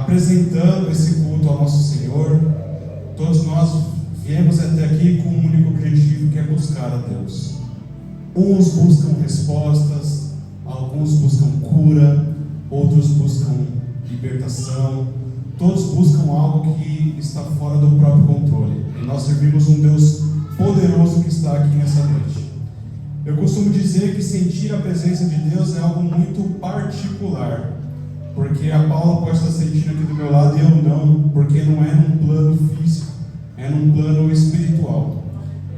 apresentando esse culto ao nosso Senhor. Todos nós viemos até aqui com um único objetivo, que é buscar a Deus. Uns buscam respostas, alguns buscam cura, outros buscam libertação. Todos buscam algo que está fora do próprio controle. E nós servimos um Deus poderoso que está aqui nessa noite. Eu costumo dizer que sentir a presença de Deus é algo muito particular, porque a Paula pode estar sentindo aqui do meu lado e eu não, porque não é num plano físico, é num plano espiritual.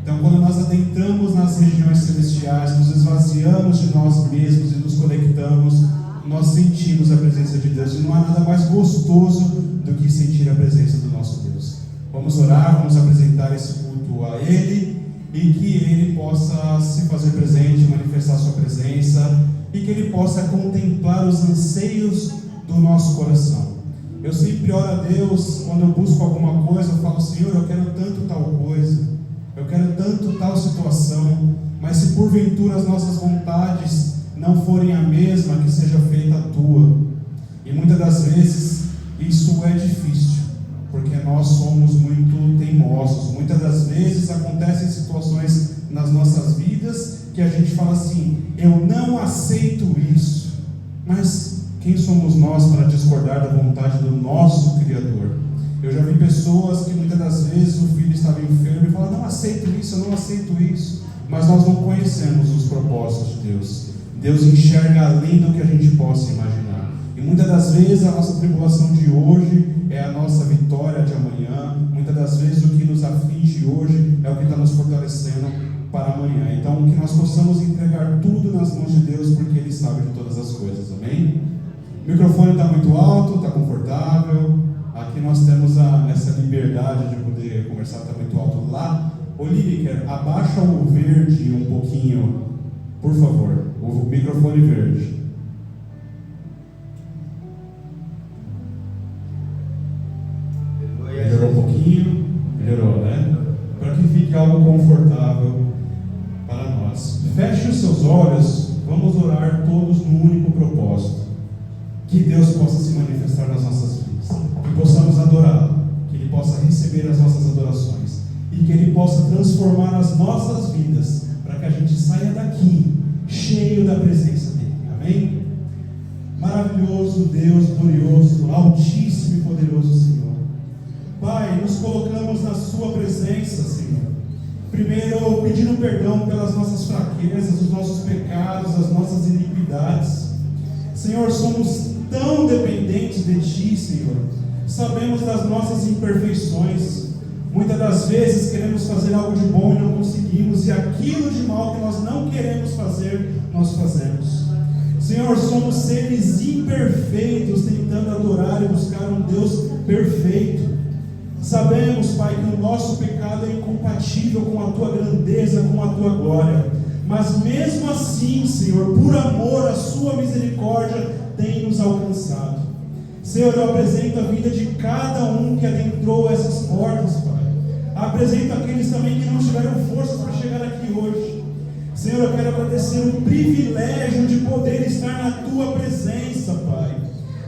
Então, quando nós adentramos nas regiões celestiais, nos esvaziamos de nós mesmos e nos conectamos, nós sentimos a presença de Deus. E não há nada mais gostoso do que sentir a presença do nosso Deus. Vamos orar, vamos apresentar esse culto a Ele, e que Ele possa se fazer presente, manifestar sua presença, e que Ele possa contemplar os anseios do nosso coração. Eu sempre oro a Deus, quando eu busco alguma coisa, eu falo: Senhor, eu quero tanto tal coisa, eu quero tanto tal situação, mas se porventura as nossas vontades não forem a mesma, que seja feita a tua. E muitas das vezes isso é difícil, porque nós somos muito teimosos. Muitas das vezes acontecem situações nas nossas vidas que a gente fala assim: eu não aceito isso. Mas quem somos nós para discordar da vontade do nosso Criador? Eu já vi pessoas que muitas das vezes o filho estava enfermo e falam: não aceito isso, eu não aceito isso. Mas nós não conhecemos os propósitos de Deus. Deus enxerga além do que a gente possa imaginar. E muitas das vezes a nossa tribulação de hoje é a nossa vitória de amanhã. Muitas das vezes o que nos aflige hoje é o que está nos fortalecendo para amanhã. Então, que nós possamos entregar tudo nas mãos de Deus, porque Ele sabe de todas as coisas. Amém? O microfone está muito alto, está confortável. Aqui nós temos essa liberdade de poder conversar, está muito alto lá. Ô Lineker, abaixa o verde um pouquinho, por favor. O microfone verde. Melhorou um pouquinho? Melhorou, né? Para que fique algo confortável para nós. Feche os seus olhos, vamos orar todos no único propósito: que Deus possa se manifestar nas nossas vidas, que possamos adorá-lo, que Ele possa receber as nossas adorações e que Ele possa transformar as nossas vidas, para que a gente saia daqui cheio da presença dEle. Amém? Maravilhoso Deus, glorioso, altíssimo e poderoso Senhor. Pai, nos colocamos na Sua presença, Senhor. Primeiro, pedindo perdão pelas nossas fraquezas, os nossos pecados, as nossas iniquidades. Senhor, somos tão dependentes de Ti, Senhor. Sabemos das nossas imperfeições. Muitas das vezes queremos fazer algo de bom e não conseguimos, e aquilo de mal que nós não queremos fazer, nós fazemos. Senhor, somos seres imperfeitos, tentando adorar e buscar um Deus perfeito. Sabemos, Pai, que o nosso pecado é incompatível com a Tua grandeza, com a Tua glória. Mas mesmo assim, Senhor, por amor, a Sua misericórdia tem nos alcançado. Senhor, eu apresento a vida de cada um que adentrou essas portas, Pai. Apresento aqueles também que não tiveram forças para chegar aqui hoje. Senhor, eu quero agradecer o privilégio de poder estar na Tua presença, Pai.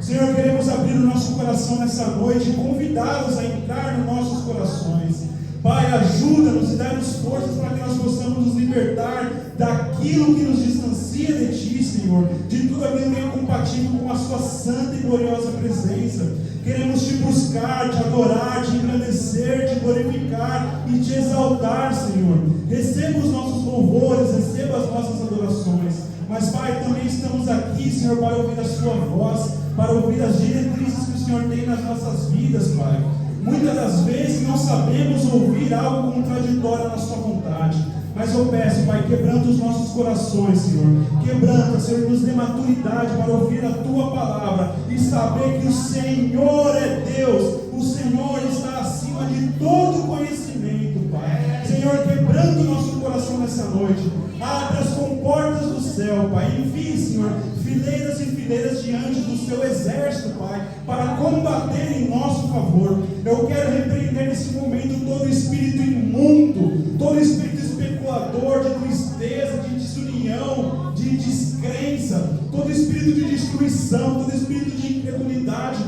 Senhor, queremos abrir o nosso coração nessa noite e convidá-los a entrar nos nossos corações. Pai, ajuda-nos e dá-nos forças para que nós possamos nos libertar daquilo que nos distancia de Ti, Senhor, de tudo aquilo que é incompatível com a Sua santa e gloriosa presença. Queremos Te buscar, Te adorar, Te engrandecer, Te glorificar e Te exaltar, Senhor. Receba os nossos louvores, receba as nossas adorações. Mas, Pai, também estamos aqui, Senhor, para ouvir a Sua voz, para ouvir as diretrizes que o Senhor tem nas nossas vidas, Pai. Muitas das vezes não sabemos ouvir algo contraditório na Sua vontade. Mas eu peço, Pai, quebranta os nossos corações, Senhor. Quebranta, Senhor, nos dê maturidade para ouvir a Tua palavra e saber que o Senhor é Deus. O Senhor está acima de todo conhecimento, Pai. Senhor, quebranta o nosso coração nessa noite. Abre as comportas do céu, Pai. Envie, Senhor, fileiras e fileiras diante do Seu exército, Pai, para combater em nosso favor. Eu quero repreender nesse momento todo espírito imundo, todo espírito especulador, de tristeza, de desunião, de descrença, todo espírito de destruição, todo espírito de incredulidade,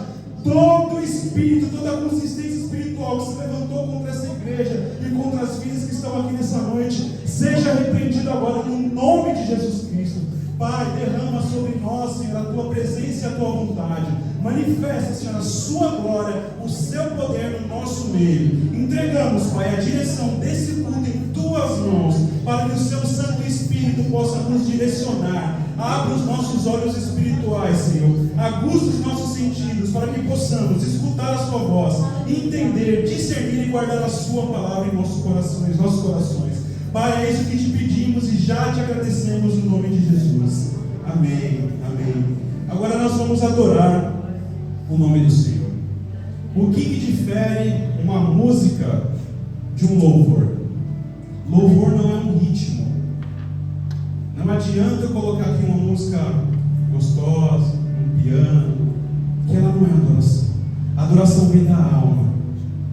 todo todo espírito, toda consistência espiritual que se levantou contra essa igreja e contra as vidas que estão aqui nessa noite, seja repreendido agora no nome de Jesus Cristo. Pai, derrama sobre nós, Senhor, a tua presença e a tua vontade. Manifesta, Senhor, a sua glória, o seu poder no nosso meio. Entregamos, Pai, a direção desse culto em tuas mãos, para que o seu Santo Espírito possa nos direcionar. Abra os nossos olhos espirituais, Senhor. Aguça os nossos sentidos, para que possamos escutar a sua voz, entender, discernir e guardar a sua palavra em nossos corações. Pai, é isso que te pedimos e já te agradecemos no nome de Jesus. Amém, amém. Agora nós vamos adorar o nome do Senhor. O que difere uma música de um louvor? Louvor não é um ritmo. Não adianta eu colocar aqui uma música gostosa, um piano, que ela não é adoração. A adoração vem da alma.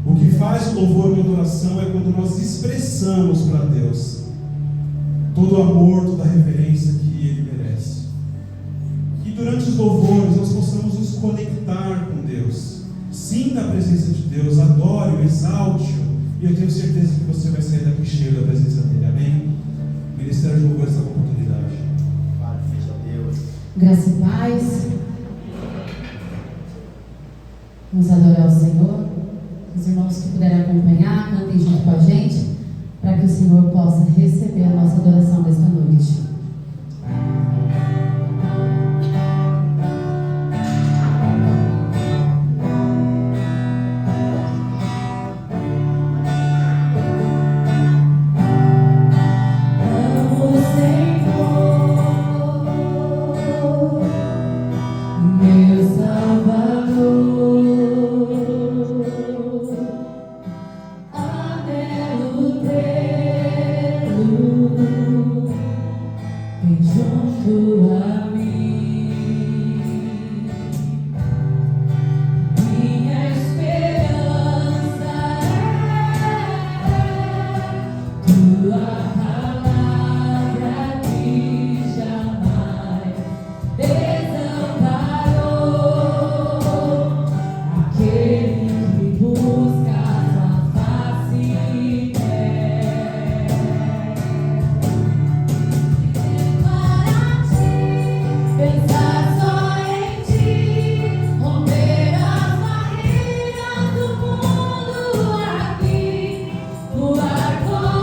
O que faz o louvor uma adoração é quando nós expressamos para Deus todo o amor, toda a reverência que Ele merece. Que durante os louvores nós possamos nos conectar com Deus. Sinta a presença de Deus, adore-o, exalte-o. E eu tenho certeza que você vai sair daqui cheio da presença dEle. Amém? O Ministério de Louvor essa oportunidade. Graça e paz. Vamos adorar o Senhor. Os irmãos que puderem acompanhar, cantem junto com a gente, para que o Senhor possa receber a nossa adoração desta noite. Voar como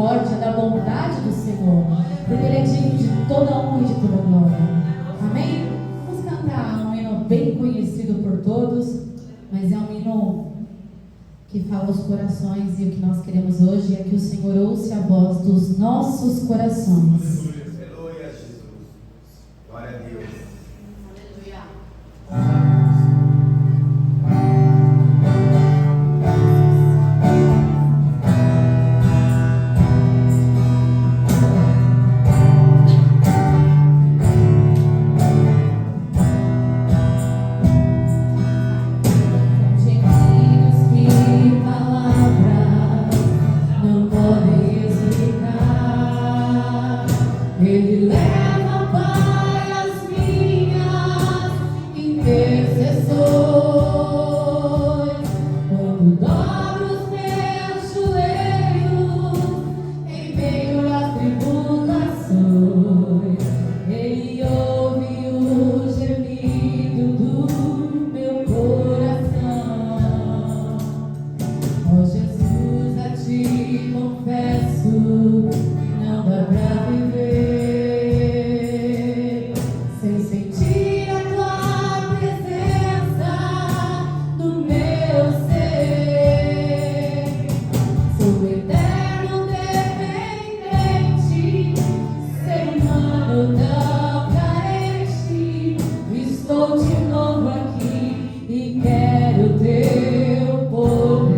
misericórdia, da bondade do Senhor, porque Ele é digno de toda honra e de toda glória. Amém? Vamos cantar um hino bem conhecido por todos, mas é um hino que fala aos corações, e o que nós queremos hoje é que o Senhor ouça a voz dos nossos corações. Aleluia, Jesus. Glória a Deus. Ele leva, Pai, as minhas intercessões. Quando dobro os meus joelhos em meio às tribulações, Ele ouve o gemido do meu coração. Ó Jesus, a Ti confesso, não dá pra viver sem sentir a Tua presença no meu ser. Sou eterno dependente, ser humano tão carente. Estou de novo aqui e quero Teu poder.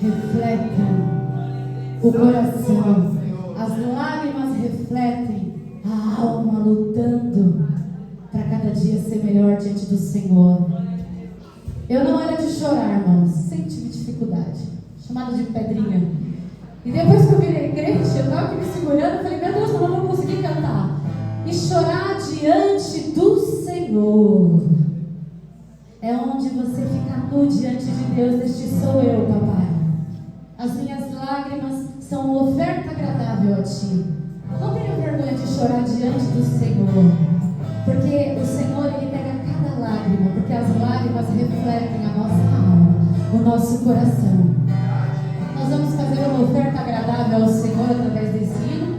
refletem o coração. As lágrimas refletem a alma lutando para cada dia ser melhor diante do Senhor. Eu não era de chorar, irmãos, sempre tive dificuldade, chamada de pedrinha. E depois que eu virei crente, eu estava aqui me segurando, eu falei, meu Deus, eu não vou conseguir cantar. E chorar diante do Senhor é onde você fica nu diante de Deus. Este sou eu, papai. As minhas lágrimas são uma oferta agradável a ti. Não tenha vergonha de chorar diante do Senhor, porque o Senhor, Ele pega cada lágrima, porque as lágrimas refletem a nossa alma, o nosso coração. Nós vamos fazer uma oferta agradável ao Senhor através desse hino,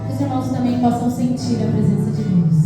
que os irmãos também possam sentir a presença de Deus.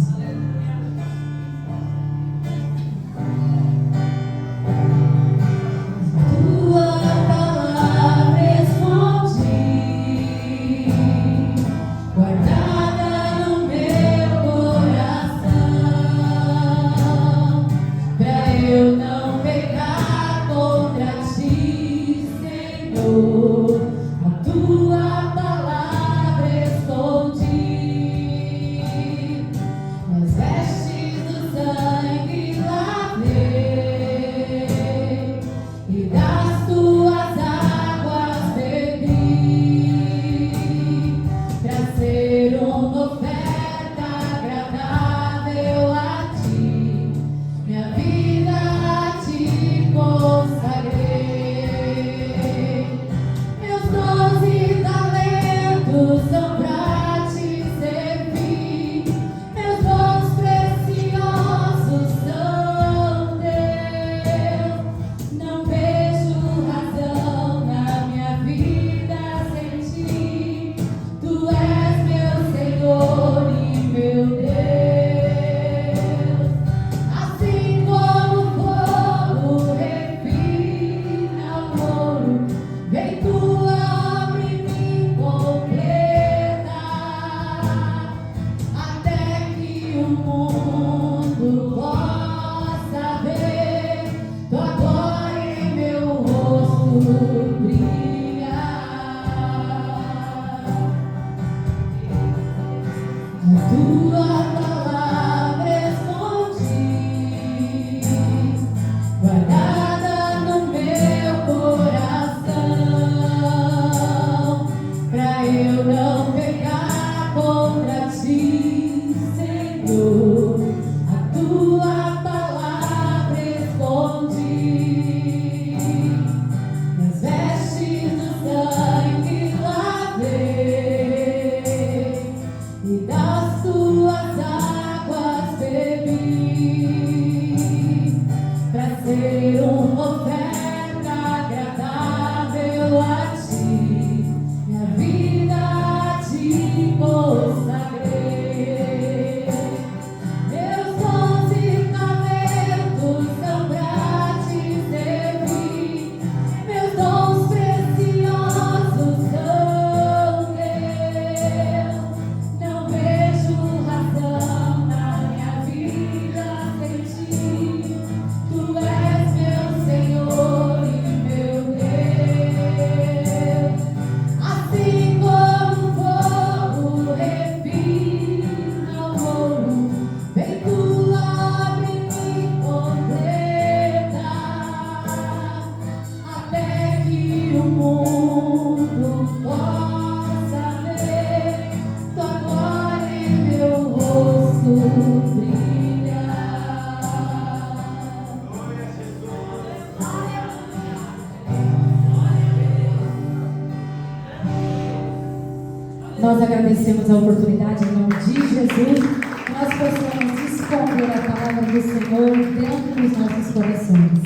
Nós agradecemos a oportunidade em nome de Jesus, que nós possamos esconder a palavra do Senhor dentro dos nossos corações.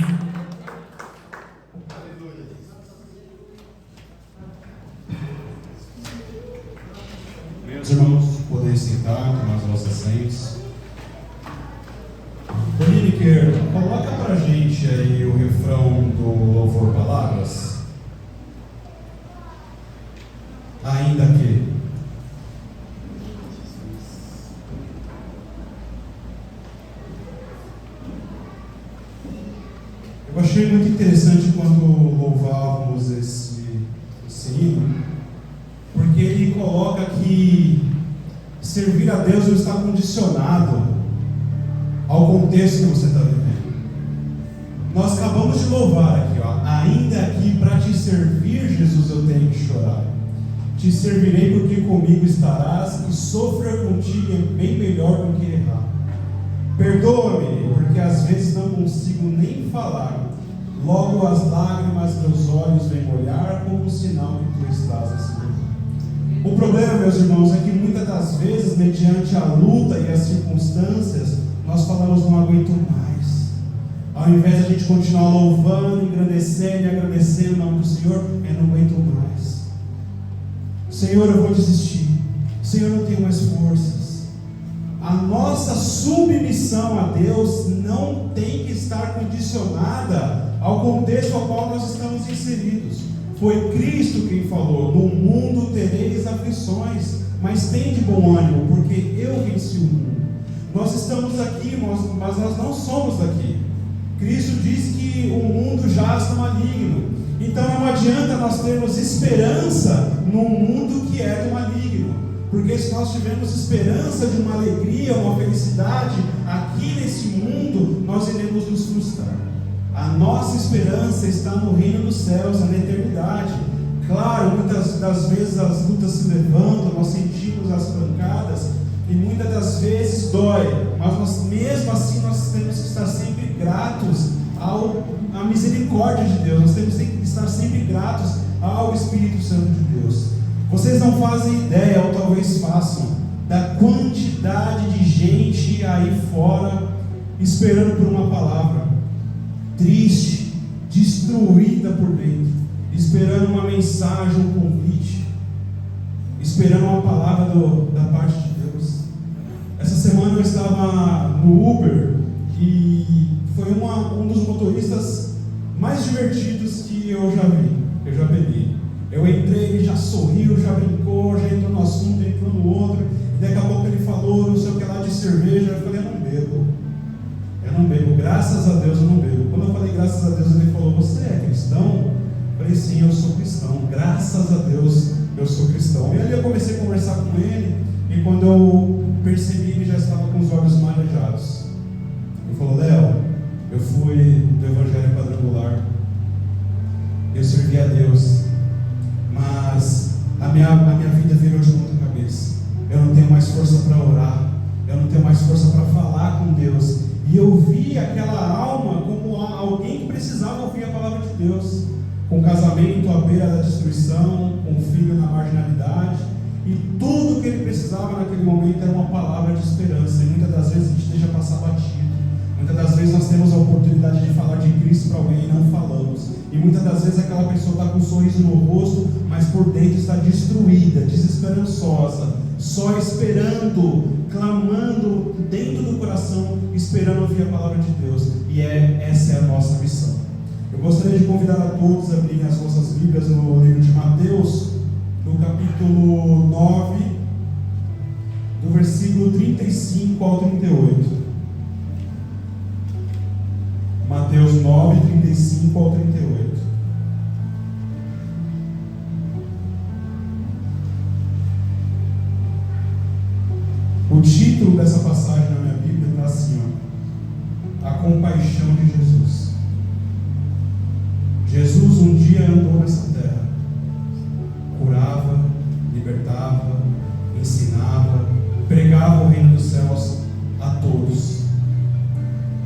Meus irmãos, poder sentar, tomar as vossas senhas. Lineker, coloca pra gente aí o refrão do Louvor Palavras. Ainda que. Eu achei muito interessante quando louvávamos servir a Deus não está condicionado ao contexto que você está vivendo. Nós acabamos de louvar aqui, ó. Ainda que para te servir, Jesus, eu tenho que chorar. Te servirei porque comigo estarás, e sofrer contigo é bem melhor do que errar. Perdoa-me, porque às vezes não consigo nem falar. Logo as lágrimas meus olhos vêm molhar, como um sinal que tu estás nesse lugar. O problema, meus irmãos, é que muitas das vezes, mediante a luta e as circunstâncias, nós falamos, não aguento mais. Ao invés de a gente continuar louvando, engrandecendo e agradecendo o nome do Senhor, eu não aguento mais. Senhor, eu vou desistir. Senhor, eu não tenho mais forças. A nossa submissão a Deus não tem que estar condicionada ao contexto ao qual nós estamos inseridos. Foi Cristo quem falou: no mundo tereis aflições, mas tende bom ânimo, porque eu venci o mundo. Nós estamos aqui, mas nós não somos daqui. Cristo diz que o mundo jaz no maligno. Então não adianta nós termos esperança num mundo que é do maligno, porque se nós tivermos esperança de uma alegria, uma felicidade aqui nesse mundo, nós iremos nos frustrar. A nossa esperança está no reino dos céus, na eternidade. Claro, muitas das vezes as lutas se levantam, nós sentimos as pancadas, e muitas das vezes dói, mas mesmo assim nós temos que estar sempre gratos à misericórdia de Deus, nós temos que estar sempre gratos ao Espírito Santo de Deus. Vocês não fazem ideia, ou talvez façam, da quantidade de gente aí fora esperando por uma palavra, triste, destruída por dentro, esperando uma mensagem, um convite, esperando uma palavra da parte de Deus. Essa semana eu estava no Uber e foi um dos motoristas mais divertidos que eu já peguei. Eu entrei, ele já sorriu, já brincou, já entrou no assunto, entrou no outro, e daqui a pouco ele falou não sei o que lá de cerveja. Eu falei, eu não bebo, graças a Deus eu não bebo. Quando eu falei graças a Deus, ele falou, você é cristão? Eu falei, sim, eu sou cristão, graças a Deus eu sou cristão. E ali eu comecei a conversar com ele, e quando eu percebi, ele já estava com os olhos marejados. Ele falou, Léo, eu fui do Evangelho Quadrangular, eu servi a Deus, mas a minha vida virou de ponta cabeça. Eu não tenho mais força para orar, eu não tenho mais força para falar com Deus. E eu vi aquela alma como alguém que precisava ouvir a palavra de Deus, com casamento à beira da destruição, com filho na marginalidade, e tudo que ele precisava naquele momento era uma palavra de esperança. E muitas das vezes a gente deixa passar batido. Muitas das vezes nós temos a oportunidade de falar de Cristo para alguém e não falamos. E muitas das vezes aquela pessoa está com um sorriso no rosto, mas por dentro está destruída, desesperançosa, só esperando, clamando dentro do coração, esperando ouvir a palavra de Deus. E essa é a nossa missão. Eu gostaria de convidar a todos a abrirem as vossas Bíblias no livro de Mateus, no capítulo 9, do versículo 35 ao 38. Mateus 9, 35 ao 38. O título dessa passagem na minha Bíblia está assim, ó: A compaixão de Jesus. Jesus um dia andou nessa terra, curava, libertava, ensinava, pregava o reino dos céus a todos.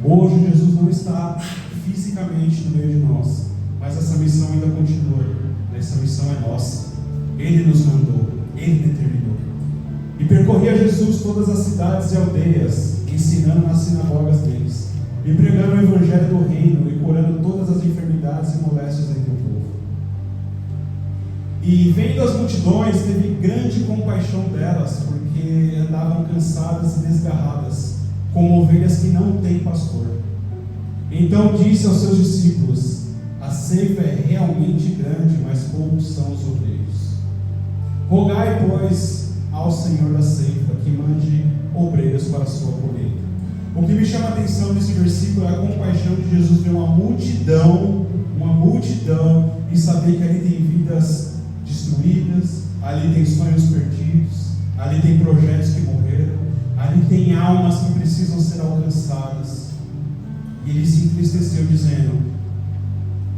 Hoje Jesus não está fisicamente no meio de nós, mas essa missão ainda continua. Essa missão é nossa. Ele nos mandou, Ele determinou. E percorria Jesus todas as cidades e aldeias, ensinando nas sinagogas deles, e pregando o evangelho do reino, e curando todas as enfermidades e moléstias entre o povo. E vendo as multidões, teve grande compaixão delas, porque andavam cansadas e desgarradas, como ovelhas que não têm pastor. Então disse aos seus discípulos: a ceifa é realmente grande, mas poucos são os obreiros. Rogai, pois, ao Senhor da ceifa que mande obreiros para a sua colheita. O que me chama a atenção nesse versículo é a compaixão de Jesus ver uma multidão, e saber que ali tem vidas destruídas, ali tem sonhos perdidos, ali tem projetos que morreram, ali tem almas que precisam ser alcançadas. E ele se entristeceu dizendo: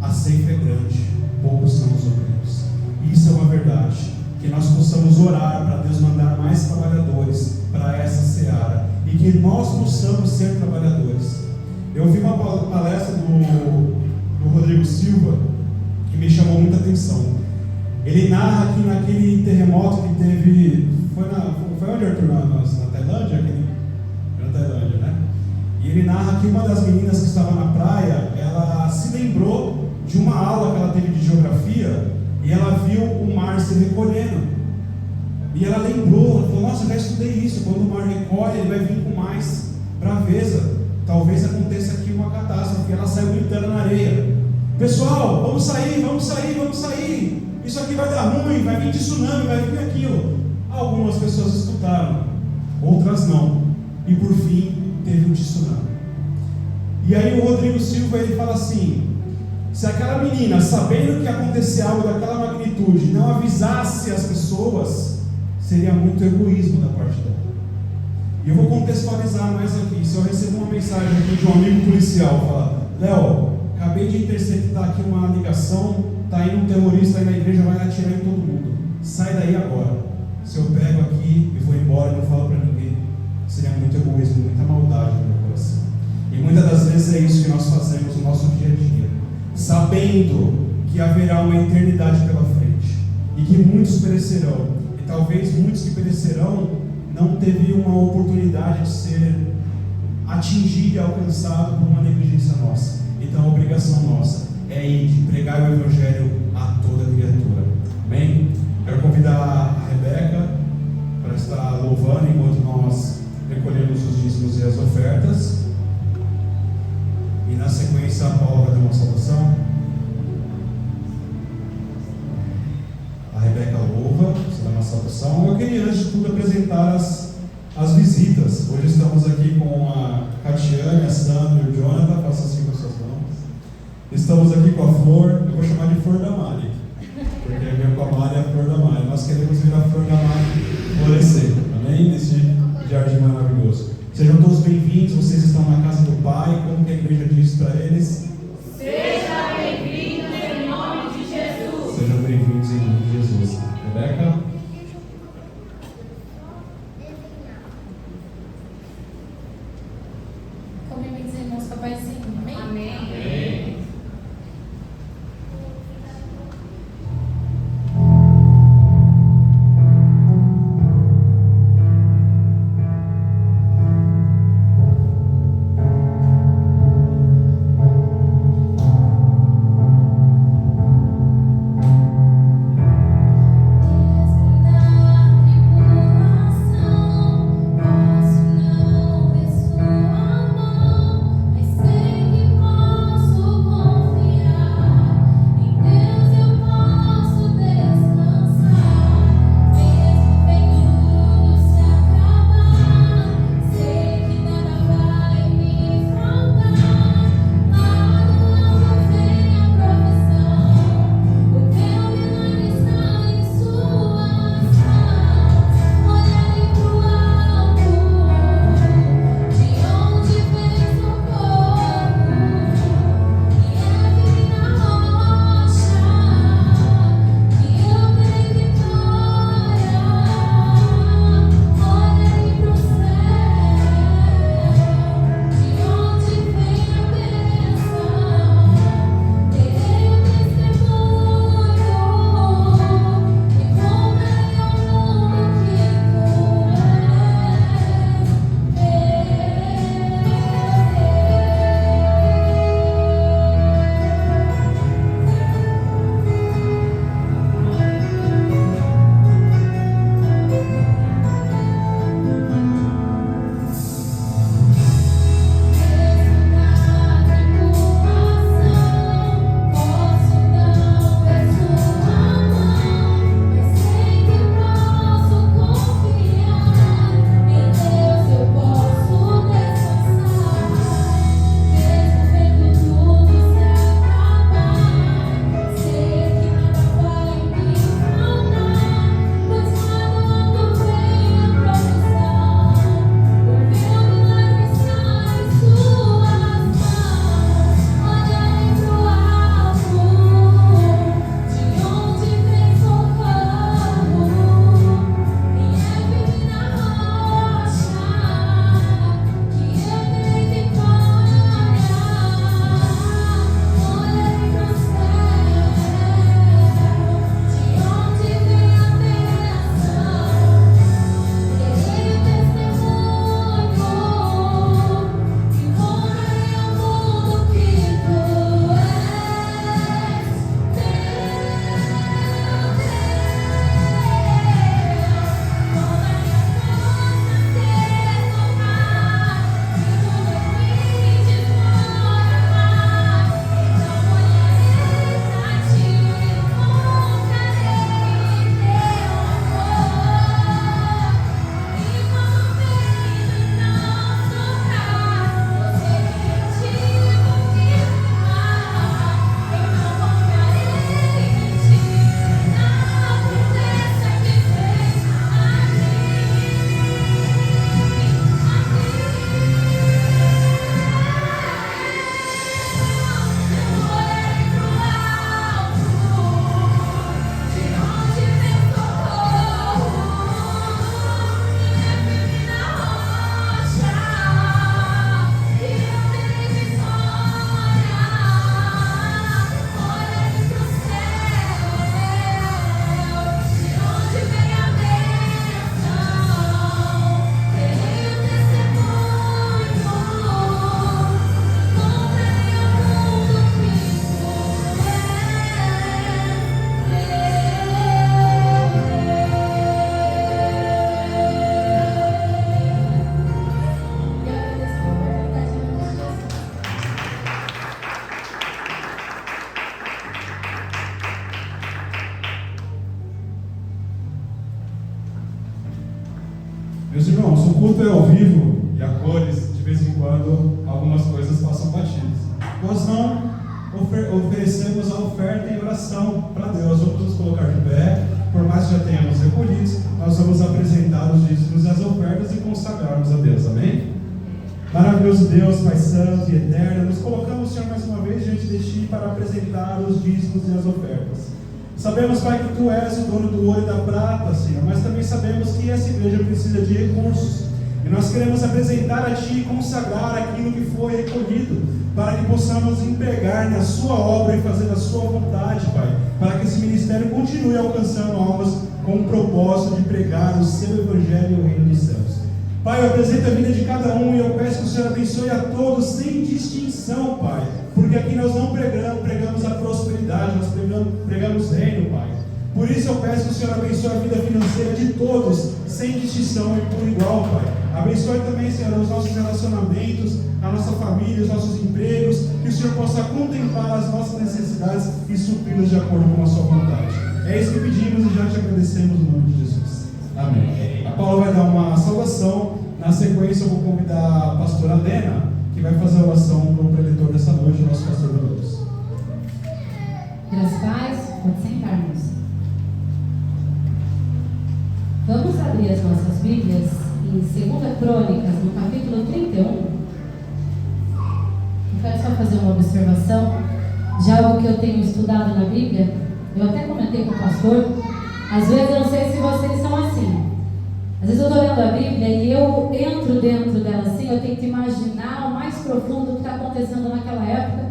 a ceifa é grande, poucos são os obreiros. Isso é uma verdade, que nós possamos orar para Deus mandar mais trabalhadores para essa seara, e que nós possamos ser trabalhadores. Eu ouvi uma palestra do Rodrigo Silva que me chamou muita atenção. Ele narra que naquele terremoto que teve, foi onde, Arthur? Na Tailândia? Na Tailândia, né? E ele narra que uma das meninas que estava na praia, ela se lembrou de uma aula que ela teve de geografia, e ela viu o mar se recolhendo. E ela lembrou, ela falou: nossa, eu já estudei isso, quando o mar recolhe, ele vai vir com mais braveza. Talvez aconteça aqui uma catástrofe. E ela saiu gritando na areia: pessoal, vamos sair, vamos sair, vamos sair. Isso aqui vai dar ruim, vai vir de tsunami, vai vir aquilo. Algumas pessoas escutaram, outras não. E por fim, teve um tsunami. E aí o Rodrigo Silva, ele fala assim: se aquela menina, sabendo que ia acontecer algo daquela magnitude, não avisasse as pessoas, seria muito egoísmo da parte dela. E eu vou contextualizar mais aqui. Se eu recebo uma mensagem aqui de um amigo policial, fala: Léo, acabei de interceptar aqui uma ligação, está indo um terrorista aí na igreja, vai atirar em todo mundo, sai daí agora. Se eu pego aqui e vou embora e não falo para ninguém, seria muito egoísmo, muita maldade no meu coração. E muitas das vezes é isso que nós fazemos no nosso dia a dia, sabendo que haverá uma eternidade pela frente, e que muitos perecerão, e talvez muitos que perecerão não teve uma oportunidade de ser atingido e alcançado por uma negligência nossa. Então a obrigação nossa é ir de pregar o Evangelho a toda criatura. Amém? Quero convidar a Rebeca para estar louvando enquanto nós recolhemos os dízimos e as ofertas. E na sequência a Paula vai dar uma saudação. A Rebeca louva, você dá uma saudação. Eu queria antes de tudo apresentar as visitas. Hoje estamos aqui com a Catiane, a Sandra e o Jonathan. Faça assim com as suas mãos. Estamos aqui com a Flor, eu vou chamar de Flor da Mari, porque a minha com a Mari é a Flor da Mari. Nós queremos ver a Flor da Mari florescer, amém? Nesse jardim maravilhoso. Sejam todos bem-vindos, vocês estão na casa do Pai. Como que a igreja diz para eles? Seja bem-vindos em nome de Jesus. Sejam bem-vindos em nome de Jesus. Rebeca? Cumprimentos, irmãos, papaizinho. Amém? Amém. Meus irmãos, o culto é ao vivo e a cores, de vez em quando, algumas coisas passam batidas. Nós não oferecemos a oferta em oração para Deus. Vamos nos colocar de pé, por mais que já tenhamos recolhido, nós vamos apresentar os dízimos e as ofertas e consagrarmos a Deus, amém? Maravilhoso Deus, Pai Santo e Eterno, nos colocamos, Senhor, mais uma vez diante de Ti para apresentar os dízimos e as ofertas. Sabemos, Pai, que Tu és o dono do ouro e da prata, Senhor, mas também sabemos que essa igreja precisa de recursos. E nós queremos apresentar a Ti e consagrar aquilo que foi recolhido, para que possamos empregar na Sua obra e fazer a Sua vontade, Pai, para que esse ministério continue alcançando almas com o propósito de pregar o Seu Evangelho e o Reino dos Céus. Pai, eu apresento a vida de cada um e eu peço que o Senhor abençoe a todos sem distinção, Pai, porque aqui nós não pregamos a prosperidade, nós pregamos reino, Pai. Por isso eu peço que o Senhor abençoe a vida financeira de todos, sem distinção e por igual, Pai. Abençoe também, Senhor, os nossos relacionamentos, a nossa família, os nossos empregos, que o Senhor possa contemplar as nossas necessidades e supri-las de acordo com a Sua vontade. É isso que pedimos e já te agradecemos no nome de Jesus. Amém. A Paula vai dar uma saudação. Na sequência eu vou convidar a pastora Lena, que vai fazer a oração para o preletor dessa noite, o nosso pastor Deus. Graças a Deus, pode sentar-nos. Vamos abrir as nossas Bíblias em 2 Crônicas, no capítulo 31. Eu quero só fazer uma observação de algo que eu tenho estudado na Bíblia. Eu até comentei com o pastor. Às vezes eu não sei se vocês são assim. Às vezes eu estou lendo a Bíblia e eu entro dentro dela assim, eu tento imaginar o mais profundo do que está acontecendo naquela época.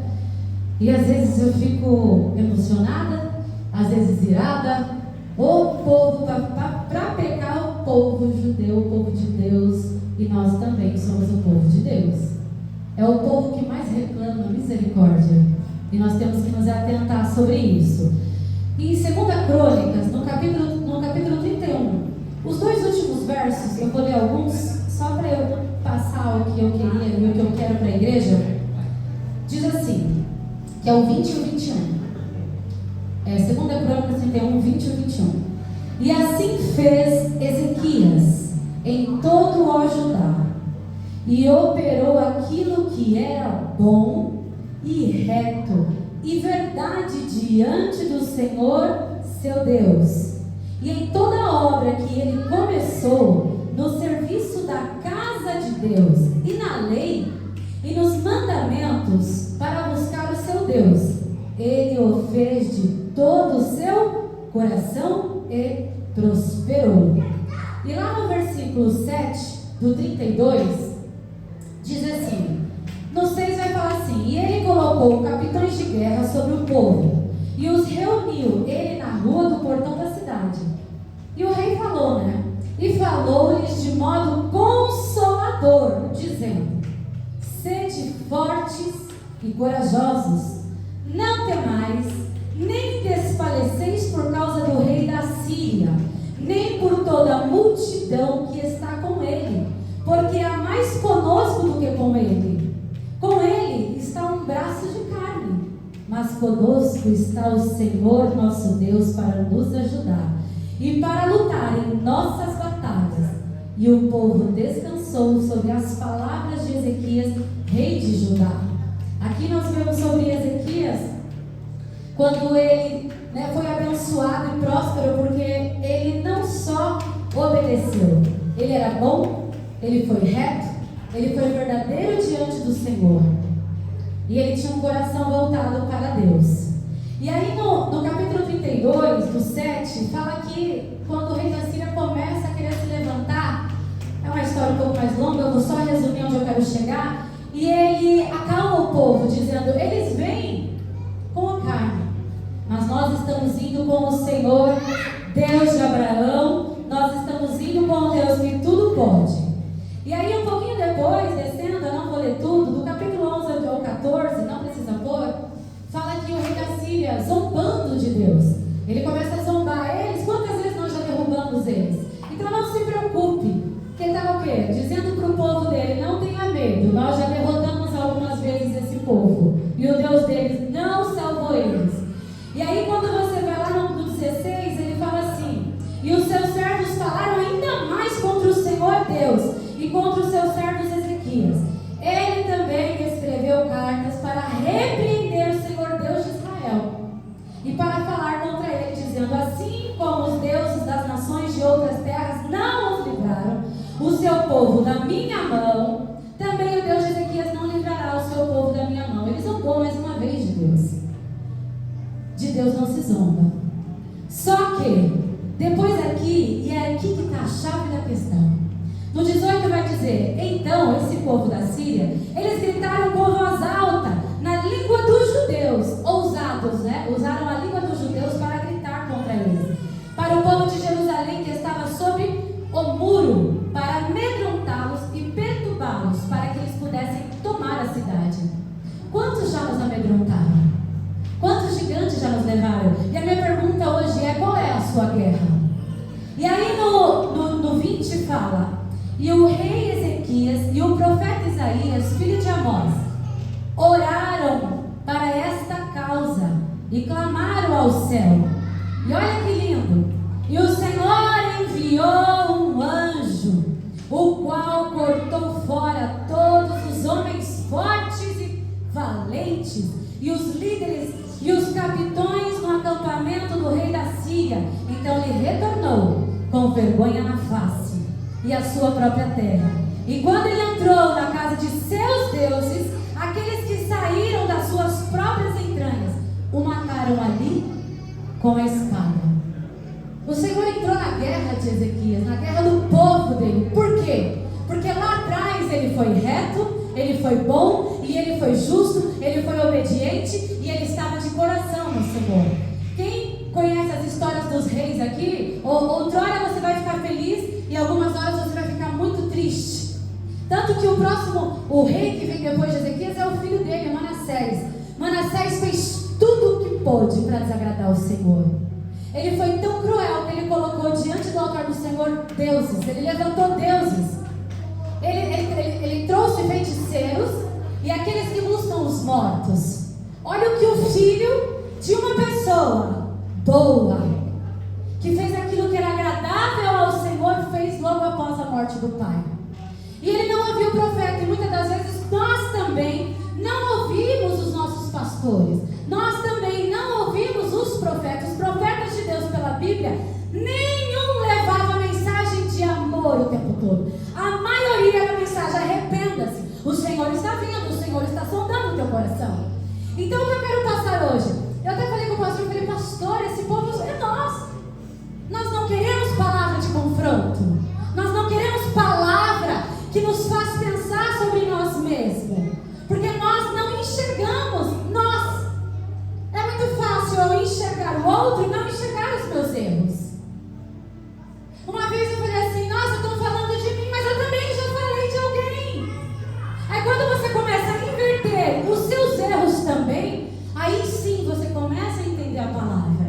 E às vezes eu fico emocionada, às vezes irada. O povo, para pecar o povo judeu, o povo de Deus, e nós também somos o povo de Deus. É o povo que mais reclama misericórdia. E nós temos que nos atentar sobre isso. E em 2 Crônicas, no capítulo 31, os dois últimos versos, eu vou ler alguns, só para eu passar o que eu queria e o que eu quero para a igreja. Diz assim, que é o 20 e o 21. 2 Crônicas 31, 20 e 21. E assim fez Ezequias em todo o Judá, e operou aquilo que era bom e reto e verdade diante do Senhor seu Deus. E em toda a obra que ele começou no serviço da casa de Deus e na lei e nos mandamentos para buscar o seu Deus, ele o fez de todo o seu coração e prosperou. E lá no versículo 7 do 32 diz assim, no 6 vai falar assim, e ele colocou capitães de guerra sobre o povo e os reuniu ele na rua do portão da cidade. E o rei falou, e falou-lhes de modo consolador, dizendo, sede fortes e corajosos, não temais, nem desfaleceis por causa do rei da Síria, nem por toda a multidão que está com ele, porque há mais conosco do que com ele. Com ele está um braço de carne, mas conosco está o Senhor nosso Deus para nos ajudar e para lutar em nossas batalhas. E o povo descansou sobre as palavras de Ezequias, rei de Judá. Aqui nós vemos sobre Ezequias, quando ele foi abençoado e próspero, porque ele não só obedeceu, ele era bom, ele foi reto, ele foi verdadeiro diante do Senhor, e ele tinha um coração voltado para Deus. E aí no capítulo 32, do 7, fala que quando o rei da Síria começa a querer se levantar, é uma história um pouco mais longa, eu vou só resumir onde eu quero chegar, e ele acalma o povo, dizendo, eles vêm com a carne, mas nós estamos indo com o Senhor, Deus de Abraão, nós estamos indo com o Deus que tudo pode. E aí um pouquinho depois, descendo, eu não vou ler tudo, do capítulo 11 ao 14, não precisa pôr, fala que o rei da Síria, zombando de Deus, ele começa a zombar eles. Quantas vezes nós já derrubamos eles? Então não se preocupe, porque ele estava o quê? Dizendo para o povo dele, não tenha medo, nós já derrotamos algumas vezes esse povo, e o Deus deles não salvou eles. E aí quando você vai lá no 16, ele fala assim, e os seus seu povo da minha mão, também o Deus de Ezequias não livrará o seu povo da minha mão. Ele zombou mais uma vez de Deus. De Deus não se zomba. Só que, depois aqui, e é aqui que está a chave da questão. No 18 vai dizer: então esse povo da Síria, eles gritaram com voz alta, na língua dos judeus, ousados, né? Usaram a língua dos judeus para gritar contra eles. Para o povo de Jerusalém que estava sobre o muro, para amedrontá-los e perturbá-los, para que eles pudessem tomar a cidade. Quantos já nos amedrontaram? Quantos gigantes já nos levaram? E a minha pergunta hoje é: qual é a sua guerra? E aí no 20 fala: e o rei Ezequias e o profeta Isaías, filho de Amós, oraram para esta causa e clamaram ao céu. E olha que lindo: e o Senhor enviou um anjo, o qual cortou fora todos os homens fortes e valentes, e os líderes e os capitões no acampamento do rei da Síria. Então ele retornou com vergonha na face e a sua própria terra. E quando ele entrou na casa de seus deuses, aqueles que saíram das suas próprias entranhas o mataram ali com a espada. O Senhor entrou na guerra de Ezequias, na guerra do povo dele. Por quê? Porque lá atrás ele foi reto, ele foi bom, e ele foi justo, ele foi obediente, e ele estava de coração no Senhor. Quem conhece as histórias dos reis aqui, outrora você vai ficar feliz, e algumas horas você vai ficar muito triste. Tanto que o rei que vem depois de Ezequias é o filho dele, Manassés. Manassés fez tudo o que pôde para desagradar o Senhor. Ele foi tão cruel que ele colocou diante do altar do Senhor deuses. Ele levantou deuses. Ele trouxe feiticeiros e aqueles que buscam os mortos. Olha o que o filho de uma pessoa boa, que fez aquilo que era agradável ao Senhor, fez logo após a morte do pai. E ele não ouviu o profeta. E muitas das vezes nós também não ouvimos os nossos pastores. Nós também não ouvimos os profetas. Os profetas de Deus pela Bíblia, nenhum levava mensagem de amor o tempo todo. A maioria era mensagem: arrependa-se, o Senhor está vindo, o Senhor está sondando o teu coração. Então o que eu quero passar hoje? Eu até falei com o pastor, eu falei: pastor, esse povo é nós. Nós não queremos palavra de confronto. Nós não queremos palavra que nos faz pensar sobre nós mesmos. Porque nós não enxergamos nós. É muito fácil eu enxergar o outro e não enxergar os meus erros. Uma vez eu falei assim: nossa, estão falando de mim, mas eu também já falei de alguém. Aí quando você começa a inverter os seus erros também, aí sim você começa a entender a palavra.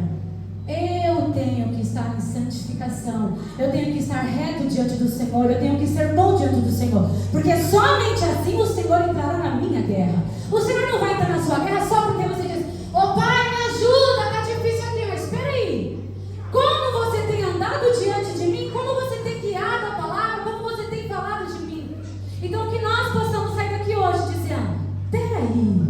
Eu tenho que estar em santificação, eu tenho que estar reto diante do Senhor, eu tenho que ser bom diante do Senhor, porque somente assim o Senhor entrará na minha guerra. O Senhor não vai entrar na sua guerra só porque você diz: ô pai, me ajuda, tá difícil aqui. Mas espera aí, como você tem andado diante de mim, como você tem guiado a palavra, como você tem falado de mim. Então que nós possamos sair daqui hoje dizendo: peraí,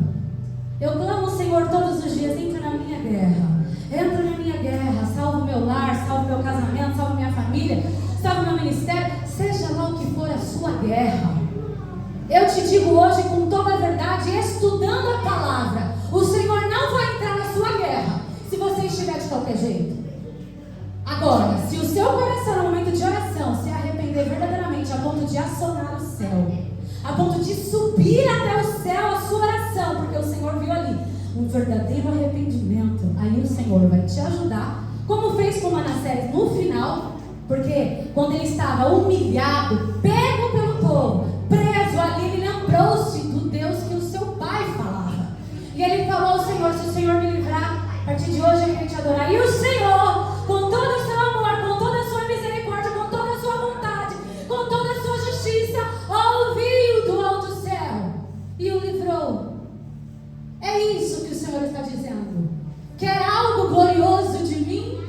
eu clamo ao Senhor todos os dias: entra na minha guerra. Entra na minha guerra, salva o meu lar, salva o meu casamento, salva minha família, salva o meu ministério, seja lá o que for a sua guerra. Eu te digo hoje com toda a verdade, estudando a palavra, o Senhor não vai entrar na sua guerra se você estiver de qualquer jeito. Agora, se o seu coração no momento de oração se arrepender verdadeiramente a ponto de assonar o céu, a ponto de subir até o céu a sua oração, porque o Senhor viu ali um verdadeiro arrependimento, aí o Senhor vai te ajudar, como fez com Manassés no final, porque quando ele estava humilhado, pego pelo povo, preso ali, ele lembrou-se do Deus que o seu pai falava, e ele falou ao Senhor: se o Senhor me livrar, a partir de hoje eu quero te adorar. E o Senhor, com todo o seu amor, com toda a sua misericórdia, com toda a sua vontade, com toda a sua justiça, ouviu do alto céu e o livrou. É isso que o Senhor está dizendo. Quer algo glorioso de mim?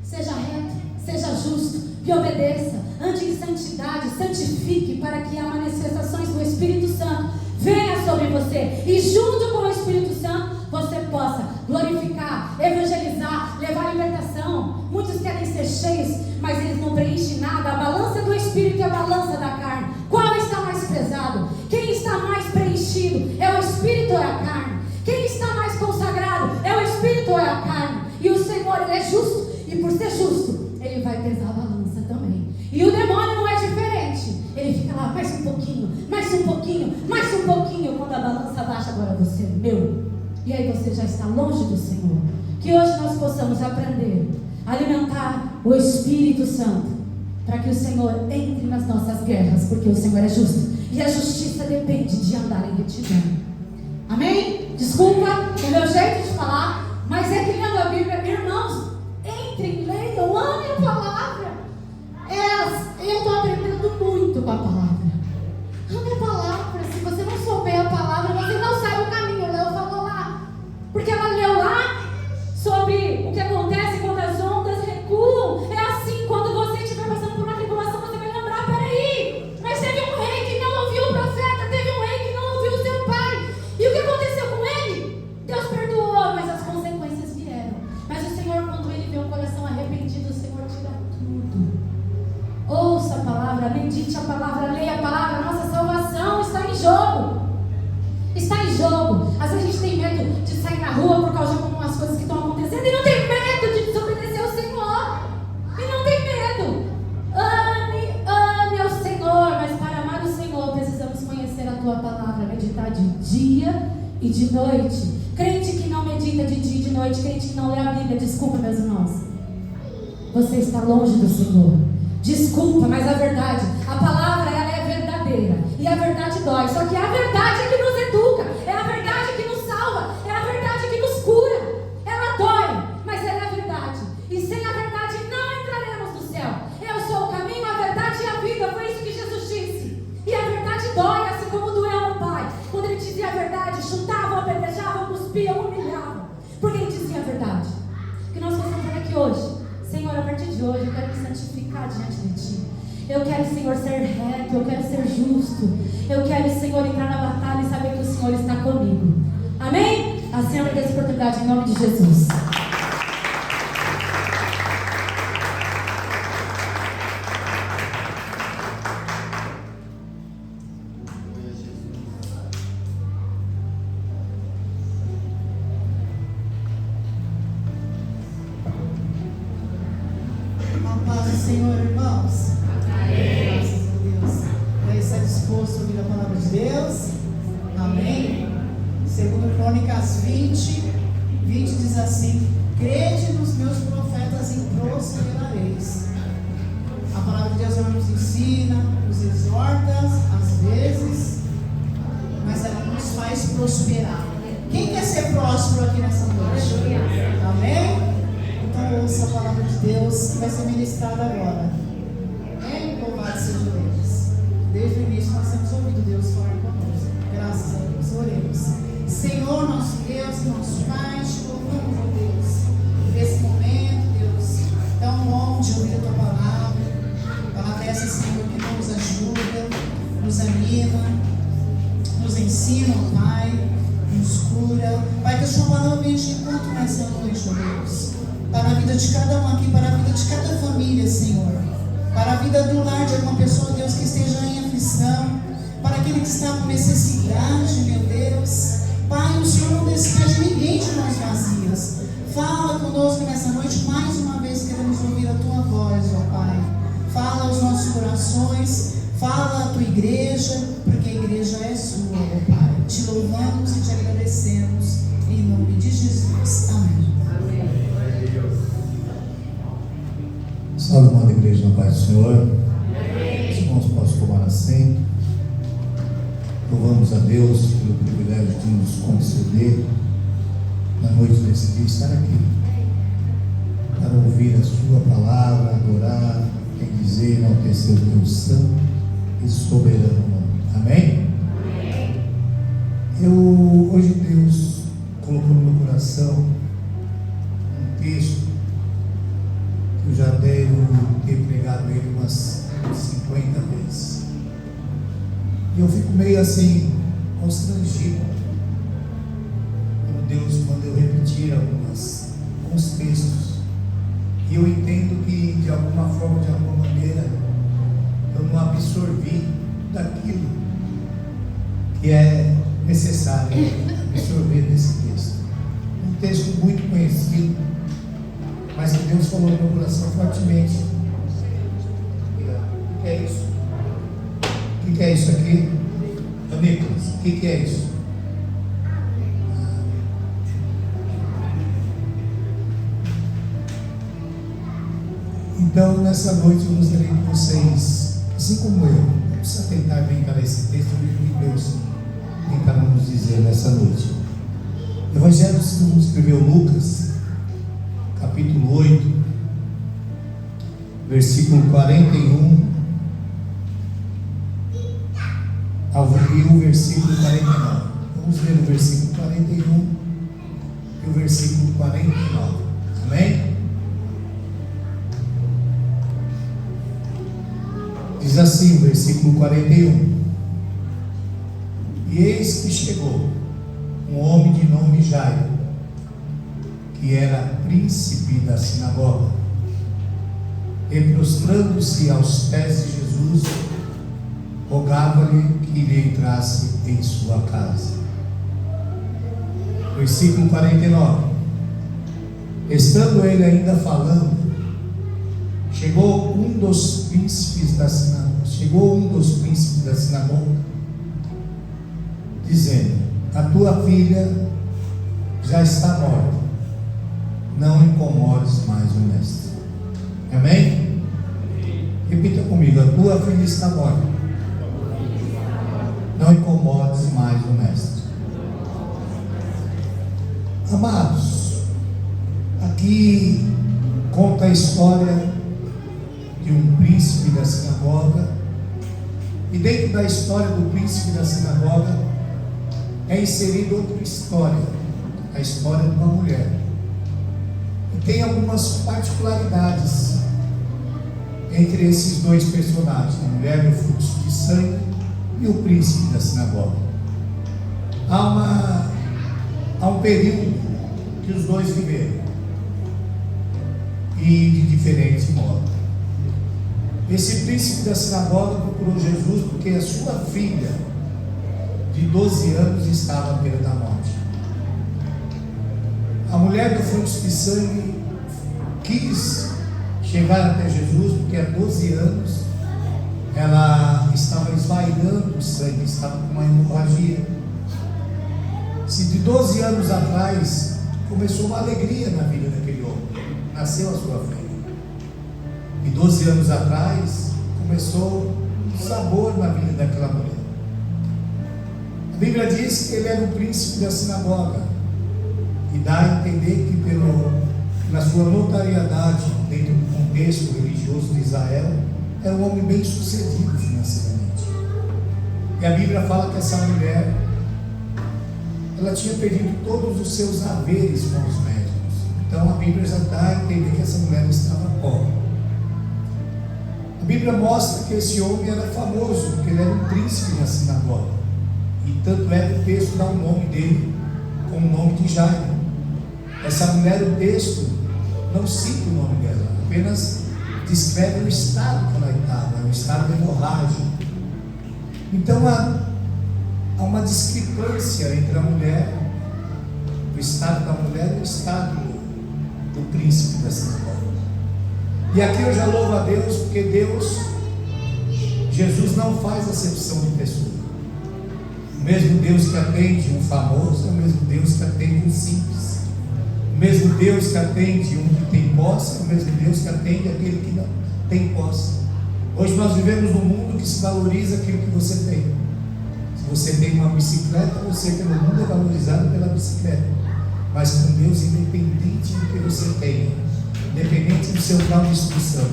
Seja reto, seja justo e obedeça. Ande em santidade, santifique, para que as manifestações do Espírito Santo venham sobre você. E junto com o Espírito Santo, você possa glorificar, evangelizar, levar libertação. Muitos querem ser cheios, mas eles não preenchem nada. A balança do Espírito espírito e a balança da carne. Qual está mais pesado? Quem está mais preenchido? É o espírito ou é a carne? Quem está mais consagrado? É o espírito ou é a carne? E o Senhor, Ele é justo, e por ser justo, Ele vai pesar a balança também. E o demônio não é diferente. Ele fica lá, mais um pouquinho, mais um pouquinho, mais um pouquinho. Quando a balança baixa, agora você é meu. E aí você já está longe do Senhor. Que hoje nós possamos aprender a alimentar o Espírito Santo, para que o Senhor entre nas nossas guerras, porque o Senhor é justo, e a justiça depende de andar em retidão. Amém? Desculpa o meu jeito de falar, mas é que lendo a Bíblia, irmãos, entrem, leiam, amem a palavra. Eu estou aprendendo muito com a palavra. Ame a palavra. Se você não souber a palavra, você não sabe o caminho. Léo falou lá, porque ela leu lá sobre o que acontece quando as ondas recuam. É assim, quando você estiver passando por uma tribulação, você vai lembrar, peraí, mas teve um rei que não ouviu o profeta, teve um rei que não ouviu o seu pai, e o que aconteceu com ele? Deus perdoou, mas as consequências vieram. Mas o Senhor, quando Ele vê um coração arrependido, o Senhor tira tudo. Ouça a palavra, medite a palavra, leia a palavra. Nossa salvação está em jogo. Está em jogo. Às vezes a gente tem medo de sair na rua por causa de algumas coisas que estão acontecendo, e não tem medo de desobedecer ao Senhor. E não tem medo. Ame ao Senhor. Mas para amar o Senhor, precisamos conhecer a Tua palavra, meditar de dia e de noite. Crente que não medita de dia e de noite, crente que não lê a Bíblia, desculpa, meus irmãos, você está longe do Senhor. Desculpa, mas a verdade, a palavra, ela é verdadeira, e a verdade dói. Só que a verdade é que nos educa, é a verdade que nos salva, é a verdade que nos cura. Ela dói, mas ela é a verdade, e sem a verdade não entraremos no céu. Eu sou o caminho, a verdade e a vida, foi isso que Jesus disse. E a verdade dói, assim como doeu no Pai, quando Ele dizia a verdade, chutavam, apedrejavam, cuspiam, humilhavam, porque Ele dizia a verdade. Que nós possamos falar aqui hoje: Senhor, a partir de hoje eu quero me santificar diante de Ti. Eu quero, Senhor, ser reto, eu quero ser justo. Eu quero, Senhor, entrar na batalha e saber que o Senhor está comigo. Amém? Assim eu me dê essa oportunidade em nome de Jesus. Senhor, irmãos. Amém. Graças a Deus. Daí está disposto a ouvir a palavra de Deus. Amém. Segundo Crônicas 20 diz assim: crede nos meus profetas e prosperareis. A palavra de Deus ela nos ensina, nos exorta, às vezes, mas ela nos faz prosperar. Quem quer ser próspero aqui nessa noite? Amém? Então ouça a palavra de Deus que vai ser ministrada agora. Louvado seja Deus. Desde o início nós temos ouvido Deus falar conosco. Graças a Deus. Oremos. Senhor, nosso Deus e nosso Pai, te louvamos, ó Deus, nesse momento, Deus, tão bom de ouvir a Tua palavra. Palavra essa, Senhor, que nos ajuda, nos anima, nos ensina, ó Pai, nos cura. Pai, que a Sua palavra venha de encontro nessa noite, ó Deus, para a vida de cada um aqui, para a vida de cada família, Senhor, para a vida do lar de alguma pessoa, Deus, que esteja em aflição, para aquele que está com necessidade, meu Deus. Pai, o Senhor não despeja ninguém de mãos vazias. Fala conosco nessa noite, mais uma vez queremos ouvir a Tua voz, ó Pai. Fala aos nossos corações, fala à Tua igreja, porque a igreja é Sua, ó Pai. Te louvamos e te agradecemos, em nome de Jesus. Amém. Salve, amada igreja, na paz do Senhor. Os irmãos possam tomar assento. Louvamos a Deus pelo privilégio de nos conceder, na noite desse dia, estar aqui para ouvir a Sua palavra, adorar, dizer, enaltecer o Teu santo e soberano nome. Amém? Hoje Deus colocou no meu coração um texto que eu já devo ter pregado ele umas 50 vezes. E eu fico meio assim, constrangido, quando Deus manda eu repetir alguns textos. E eu entendo que, de alguma forma, de alguma maneira, eu aquilo que é necessário absorver desse texto. Um texto muito conhecido, mas que Deus falou no meu coração fortemente. O que é isso? O que é isso aqui? Nicolas, o que é isso? Então, nessa noite eu gostaria que vocês, assim como eu, não precisa tentar bem para esse texto, o que Deus tem para nos dizer nessa noite. Evangelho segundo escreveu Lucas, capítulo 8, versículo 41 e o versículo 49. Vamos ler o versículo 41 e o versículo 49. Amém? Diz assim o versículo 41: E eis que chegou um homem de nome Jairo, que era príncipe da sinagoga, e prostrando-se aos pés de Jesus, rogava-lhe que ele entrasse em sua casa. Versículo 49: Estando ele ainda falando, chegou um dos príncipes da sinagoga, dizendo: A tua filha já está morta, não incomodes mais o mestre. Amém? Repita comigo: a tua filha está morta, não incomodes mais o mestre. Amados, aqui conta a história de um príncipe da sinagoga, e dentro da história do príncipe da sinagoga é inserida outra história, a história de uma mulher, e tem algumas particularidades entre esses dois personagens, a mulher do fluxo de sangue e o príncipe da sinagoga. Há um período que os dois viveram, e de diferente modo. Esse príncipe da sinagoga procurou Jesus porque a sua filha de 12 anos estava à beira da morte. A mulher do fluxo de sangue quis chegar até Jesus porque há 12 anos ela estava esvairando o sangue, estava com uma hemorragia. Se de 12 anos atrás começou uma alegria na vida daquele homem, nasceu a sua filha. E 12 anos atrás começou um sabor na vida daquela mulher. A Bíblia diz que ele era o príncipe da sinagoga, e dá a entender que pela sua notariedade dentro do contexto religioso de Israel, era um homem bem sucedido financeiramente. E a Bíblia fala que essa mulher, ela tinha perdido todos os seus haveres com os médicos. Então a Bíblia já dá a entender que essa mulher estava pobre. A Bíblia mostra que esse homem era famoso, porque ele era um príncipe na sinagoga. E tanto é que o texto dá o nome dele como o nome de Jairo. Essa mulher, o texto não cita o nome dela, apenas descreve o estado que ela estava, o estado de hemorragia. Então há uma discrepância entre a mulher, o estado da mulher e o estado do príncipe da sinagoga. E aqui eu já louvo a Deus, porque Jesus não faz acepção de pessoa. O mesmo Deus que atende um famoso é o mesmo Deus que atende um simples. O mesmo Deus que atende um que tem posse é o mesmo Deus que atende aquele que não tem posse. Hoje nós vivemos num mundo que se valoriza aquilo que você tem. Se você tem uma bicicleta, você pelo mundo é valorizado pela bicicleta. Mas com Deus, independente do que você tenha, independente do seu grau de instrução,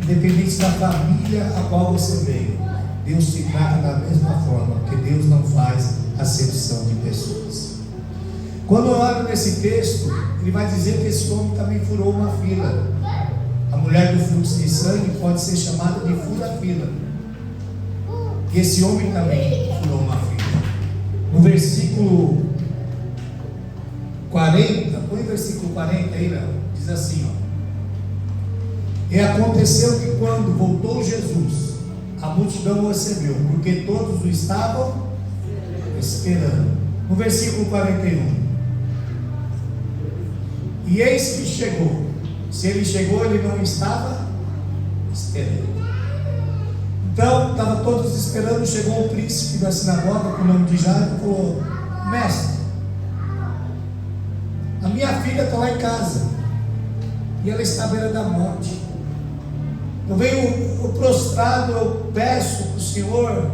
independente da família a qual você veio, Deus te trata da mesma forma, porque Deus não faz acepção de pessoas. Quando eu olho nesse texto, ele vai dizer que esse homem também furou uma fila. A mulher do fluxo de sangue pode ser chamada de fura-fila. E esse homem também furou uma fila. No versículo 40, põe o versículo 40 aí, Léo, diz assim, ó: E aconteceu que quando voltou Jesus a multidão o recebeu, porque todos o estavam esperando. No versículo 41. E eis que chegou. Se ele chegou, ele não estava esperando. Então, estavam todos esperando. Chegou o príncipe da sinagoga, com o nome de Jairo, e falou: mestre, a minha filha está lá em casa, e ela está à beira da morte. Eu venho prostrado, eu peço que o Senhor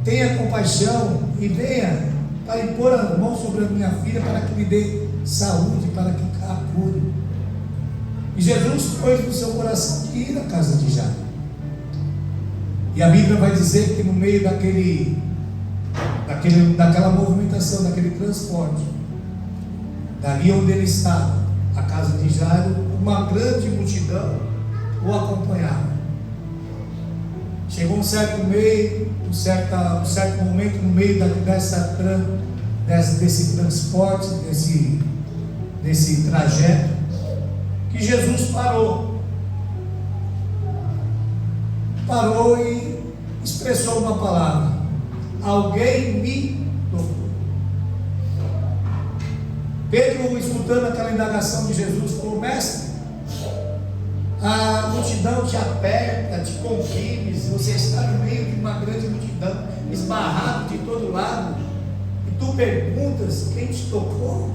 tenha compaixão e venha para impor a mão sobre a minha filha, para que me dê saúde, para que a cure. E Jesus pôs no seu coração de ir à casa de Jairo. E a Bíblia vai dizer que no meio daquela movimentação, daquele transporte, dali onde ele estava, a casa de Jairo, uma grande multidão o acompanhava. Chegou um certo momento no meio desse transporte, desse trajeto, que Jesus parou e expressou uma palavra: alguém me tocou. Pedro, escutando aquela indagação de Jesus, falou: mestre, a multidão te aperta, te comprime, você está no meio de uma grande multidão, esbarrado de todo lado, e tu perguntas quem te tocou?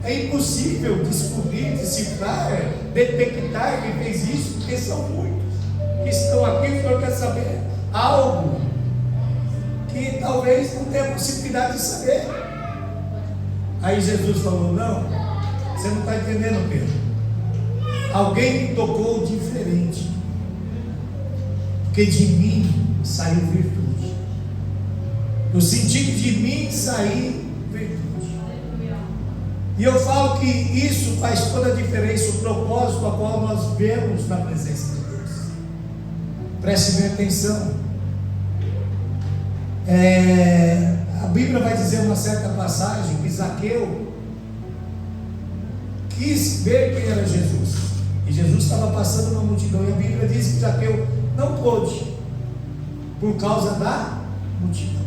É impossível descobrir, decifrar, detectar quem fez isso, porque são muitos que estão aqui. O Senhor quer saber algo que talvez não tenha possibilidade de saber. Aí Jesus falou: não, você não está entendendo, Pedro. Alguém me tocou diferente, porque de mim saiu virtude. Eu senti que de mim saiu virtude. E eu falo que isso faz toda a diferença, o propósito a qual nós vemos na presença de Deus. Preste bem atenção. A Bíblia vai dizer uma certa passagem que Zaqueu quis ver quem era Jesus. E Jesus estava passando uma multidão, e a Bíblia diz que Zaqueu não pôde, por causa da multidão.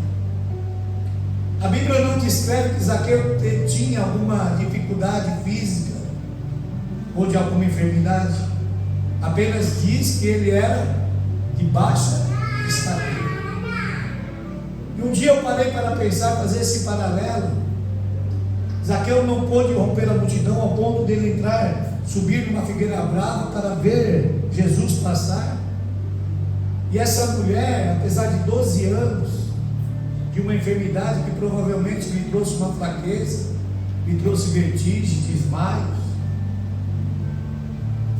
A Bíblia não descreve que Zaqueu tinha alguma dificuldade física ou de alguma enfermidade, apenas diz que ele era de baixa estatura. E um dia eu parei para pensar, fazer esse paralelo. Zaqueu não pôde romper a multidão ao ponto dele subir numa figueira brava para ver Jesus passar. E essa mulher, apesar de 12 anos de uma enfermidade que provavelmente lhe trouxe uma fraqueza, lhe trouxe vertigem, desmaios,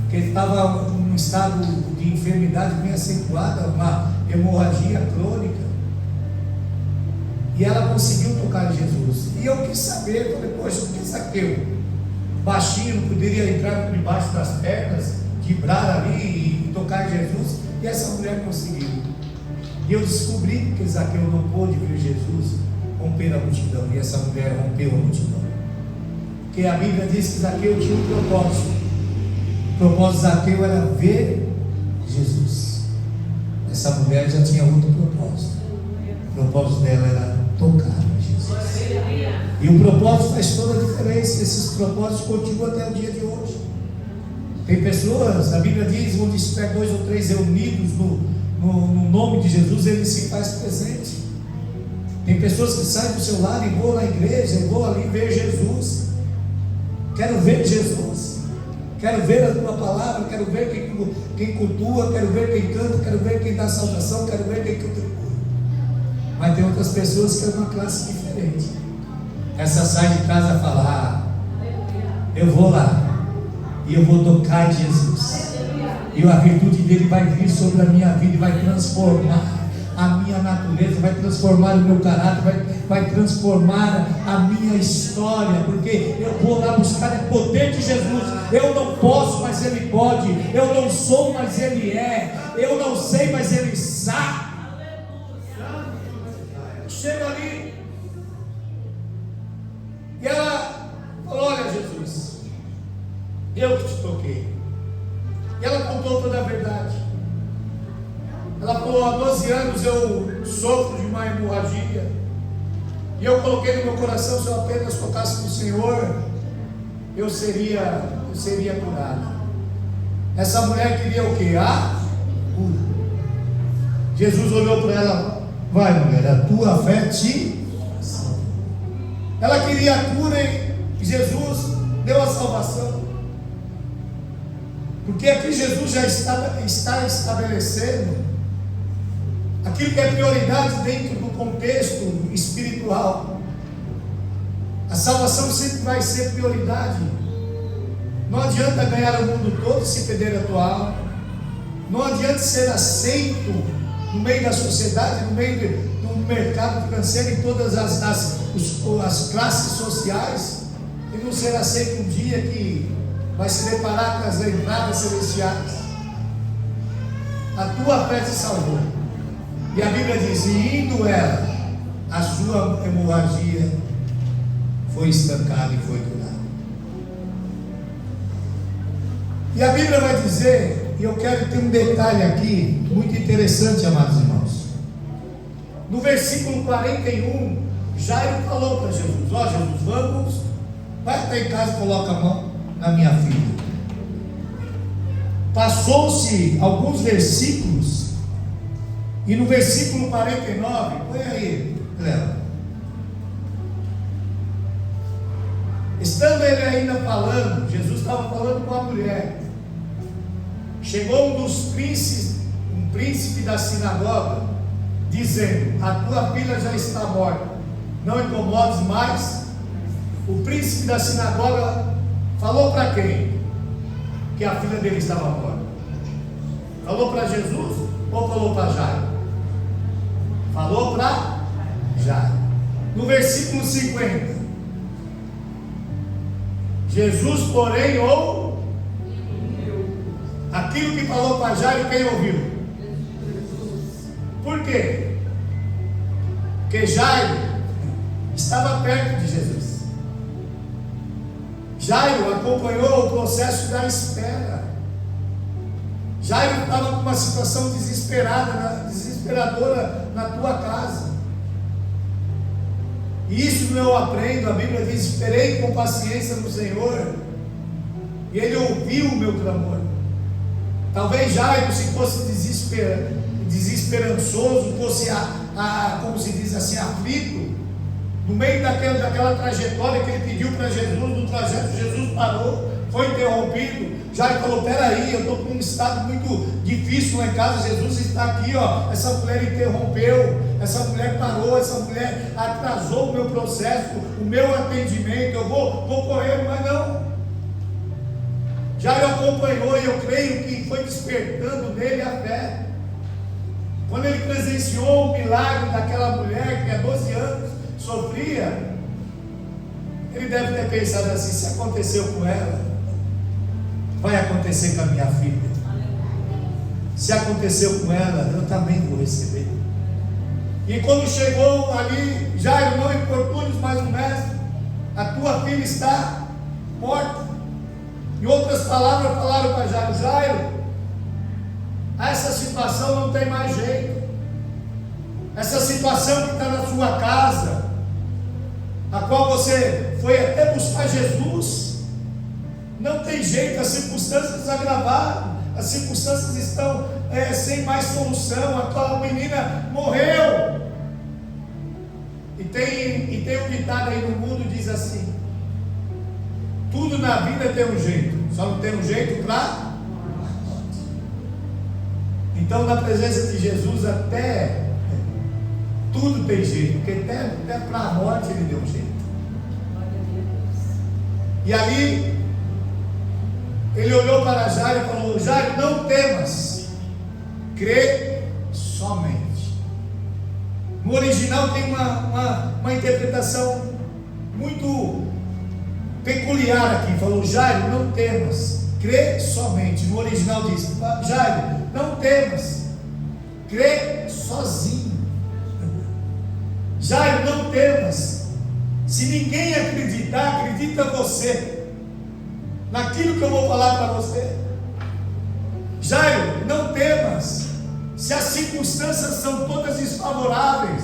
que ele estava num estado de enfermidade bem acentuada, uma hemorragia crônica, e ela conseguiu tocar em Jesus. E eu quis saber, falei: poxa, por que Zaqueu, baixinho, não poderia entrar por debaixo das pernas, quebrar ali e tocar em Jesus, e essa mulher conseguiu? E eu descobri que Zaqueu não pôde ver Jesus romper a multidão, e essa mulher rompeu a multidão, porque a Bíblia diz que Zaqueu tinha um propósito. O propósito de Zaqueu era ver Jesus. Essa mulher já tinha outro propósito. O propósito dela era tocar em Jesus. E o propósito faz toda a diferença. Esses propósitos continuam até o dia de hoje. Tem pessoas, a Bíblia diz, onde estiver 2 ou 3 reunidos no nome de Jesus, ele se faz presente. Tem pessoas que saem do seu lar e vão na igreja, e vão ali ver Jesus. Quero ver Jesus, quero ver a tua palavra, quero ver quem cultua, quero ver quem canta, quero ver quem dá salvação, quero ver quem contribui. Mas tem outras pessoas que é uma classe diferente. Essa sai de casa e fala: eu vou lá e eu vou tocar em Jesus, e a virtude dele vai vir sobre a minha vida e vai transformar a minha natureza, vai transformar o meu caráter, vai transformar a minha história, porque eu vou lá buscar o poder de Jesus. Eu não posso, mas Ele pode. Eu não sou, mas Ele é. Eu não sei, mas Ele sabe. Chega ali e ela falou: olha, Jesus, eu que te toquei. E ela contou toda a verdade. Ela falou: há 12 anos eu sofro de uma hemorragia. E eu coloquei no meu coração: se eu apenas tocasse no Senhor, eu seria curada. Essa mulher queria o quê? A cura. Jesus olhou para ela: vai, mulher, a tua fé te salvou. Ela queria a cura e Jesus deu a salvação. Porque aqui Jesus já está estabelecendo aquilo que é prioridade dentro do contexto espiritual. A salvação sempre vai ser prioridade. Não adianta ganhar o mundo todo se perder a tua alma. Não adianta ser aceito no meio da sociedade, no meio do mercado financeiro, em todas as classes sociais, e não ser aceito um dia que vai se deparar com as entradas celestiais. A tua fé te salvou. E a Bíblia diz: e indo ela, a sua hemorragia foi estancada e foi curada. E a Bíblia vai dizer, e eu quero ter um detalhe aqui muito interessante, amados irmãos. No versículo 41, Jairo falou para Jesus: ó Jesus, vamos, vai até em casa e coloca a mão na minha filha. Passou-se alguns versículos, e no versículo 49, põe aí, Léo. Estando ele ainda falando, Jesus estava falando com a mulher. Chegou um dos príncipes, um príncipe da sinagoga, dizendo: a tua filha já está morta, não incomodes mais. O príncipe da sinagoga falou para quem? Que a filha dele estava morta. Falou para Jesus ou falou para Jairo? Falou para Jairo. No versículo 50, Jesus, porém, ouviu aquilo que falou para Jairo. Quem ouviu? Por quê? Porque Jairo estava perto de Jesus. Jairo acompanhou o processo da espera. Jairo estava com uma situação desesperadora na tua casa. E isso eu aprendo. A Bíblia diz: esperei com paciência no Senhor, e Ele ouviu o meu clamor. Talvez Jairo, se fosse desesperançoso, fosse como se diz assim, aflito, no meio daquela trajetória que ele pediu para Jesus, no trajeto Jesus parou, foi interrompido. Jairo falou: peraí, eu estou com um estado muito difícil lá em casa, Jesus está aqui, ó. Essa mulher interrompeu, essa mulher parou, essa mulher atrasou o meu processo, o meu atendimento, eu vou correr, mas não. Jairo acompanhou, e eu creio que foi despertando nele a fé. Quando ele presenciou o milagre daquela mulher que há 12 anos sofria, ele deve ter pensado assim: se aconteceu com ela, vai acontecer com a minha filha. Se aconteceu com ela, eu também vou receber. E quando chegou ali, Jairo, não importunes mais o mestre, a tua filha está morta. Em outras palavras, falaram para Jairo: Jairo, essa situação não tem mais jeito. Essa situação que está na sua casa, a qual você foi até buscar Jesus, não tem jeito. As circunstâncias agravaram, as circunstâncias estão sem mais solução. Aquela menina morreu. E tem um ditado aí no mundo, diz assim: tudo na vida tem um jeito, só não tem um jeito para. Então, na presença de Jesus, até tudo tem jeito, porque até para a morte Ele deu um jeito. E ali Ele olhou para Jairo e falou: Jairo, não temas, crê somente. No original tem uma interpretação muito peculiar aqui. Falou: Jairo, não temas, crê somente. No original diz: Jairo, não temas, crê sozinho. Jairo, não temas. Se ninguém acreditar, acredita você naquilo que eu vou falar para você. Jairo, não temas. se as circunstâncias são todas desfavoráveis,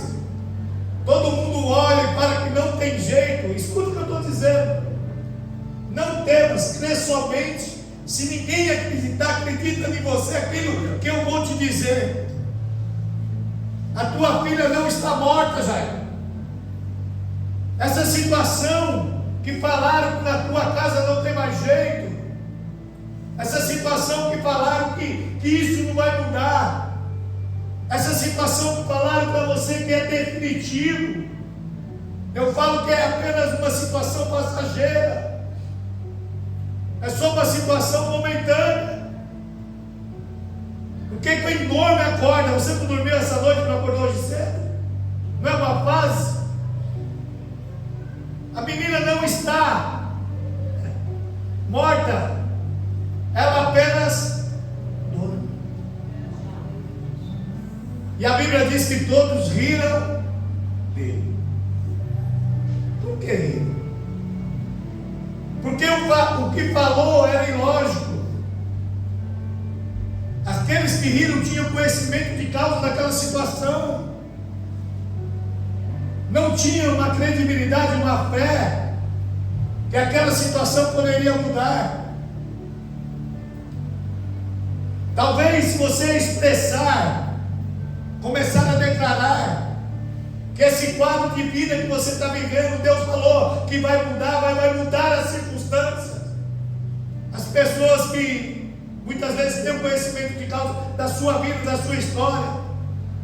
todo mundo olha e fala que não tem jeito, escuta o que eu estou dizendo. Não temos, crer somente. Se ninguém acreditar, acredita em você aquilo que eu vou te dizer. A tua filha não está morta, Jair. Essa situação que falaram que na tua casa não tem mais jeito, essa situação que falaram que isso não vai mudar, essa situação que falaram para você que é definitivo, eu falo que é apenas uma situação passageira, é só uma situação momentânea. O que o enorme acorda? Você não dormiu essa noite, não acordou hoje cedo? Não é uma fase? A menina não está morta, ela apenas dorme. E a Bíblia diz que todos riram dele. Por que riram? Porque o que falou era ilógico. Aqueles que riram tinham conhecimento de causa daquela situação, não tinham uma credibilidade, uma fé que aquela situação poderia mudar. Talvez, se você expressar, começar a declarar que esse quadro de vida que você está vivendo, Deus falou que vai mudar, vai mudar as circunstâncias. As pessoas que muitas vezes têm conhecimento de causa da sua vida, da sua história,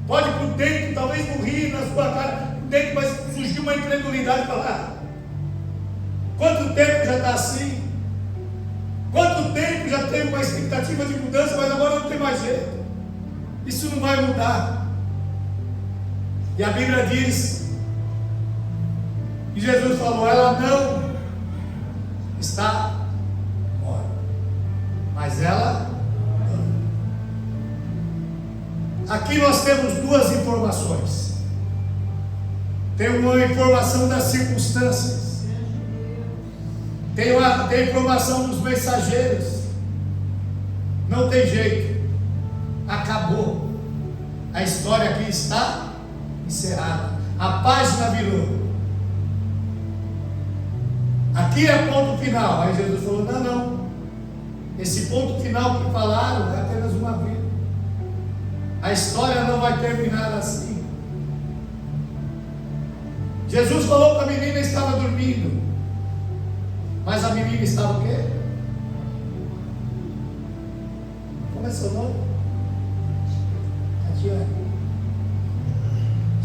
pode por dentro, talvez não rir na sua cara, por dentro, mas surgiu uma incredulidade e falar: quanto tempo já está assim? Quanto tempo já teve uma expectativa de mudança, mas agora não tem mais jeito, isso não vai mudar. E a Bíblia diz que Jesus falou: ela não está morta, mas ela não. Aqui nós temos duas informações. Tem uma informação das circunstâncias, tem a informação dos mensageiros. Não tem jeito, acabou. A história aqui está encerrada, a página virou. Aqui é ponto final. Aí Jesus falou: não, esse ponto final que falaram é apenas uma vida. A história não vai terminar assim. Jesus falou que a menina estava dormindo, mas a menina estava o quê? Como é seu nome? Tatiana.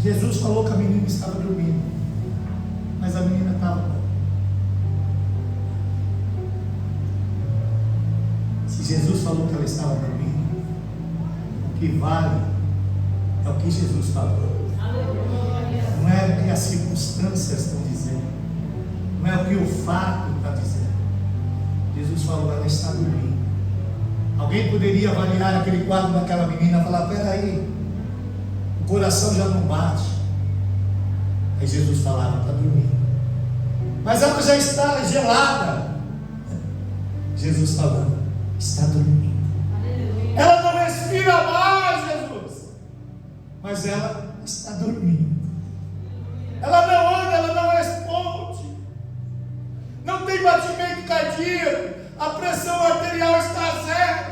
Jesus falou que a menina estava dormindo, mas a menina estava bom. Se Jesus falou que ela estava dormindo, o que vale é o que Jesus falou. Não é o que as circunstâncias estão dizendo, não é o que o fato está dizendo. Jesus falou: ela está dormindo. Alguém poderia avaliar aquele quadro daquela menina e falar: peraí, o coração já não bate. Aí Jesus falava: está dormindo. Mas ela já está gelada. Jesus falando: está dormindo. Ela não respira mais, Jesus, mas ela está dormindo. Ela não anda, ela não responde, não tem batimento cardíaco, a pressão arterial está a zero.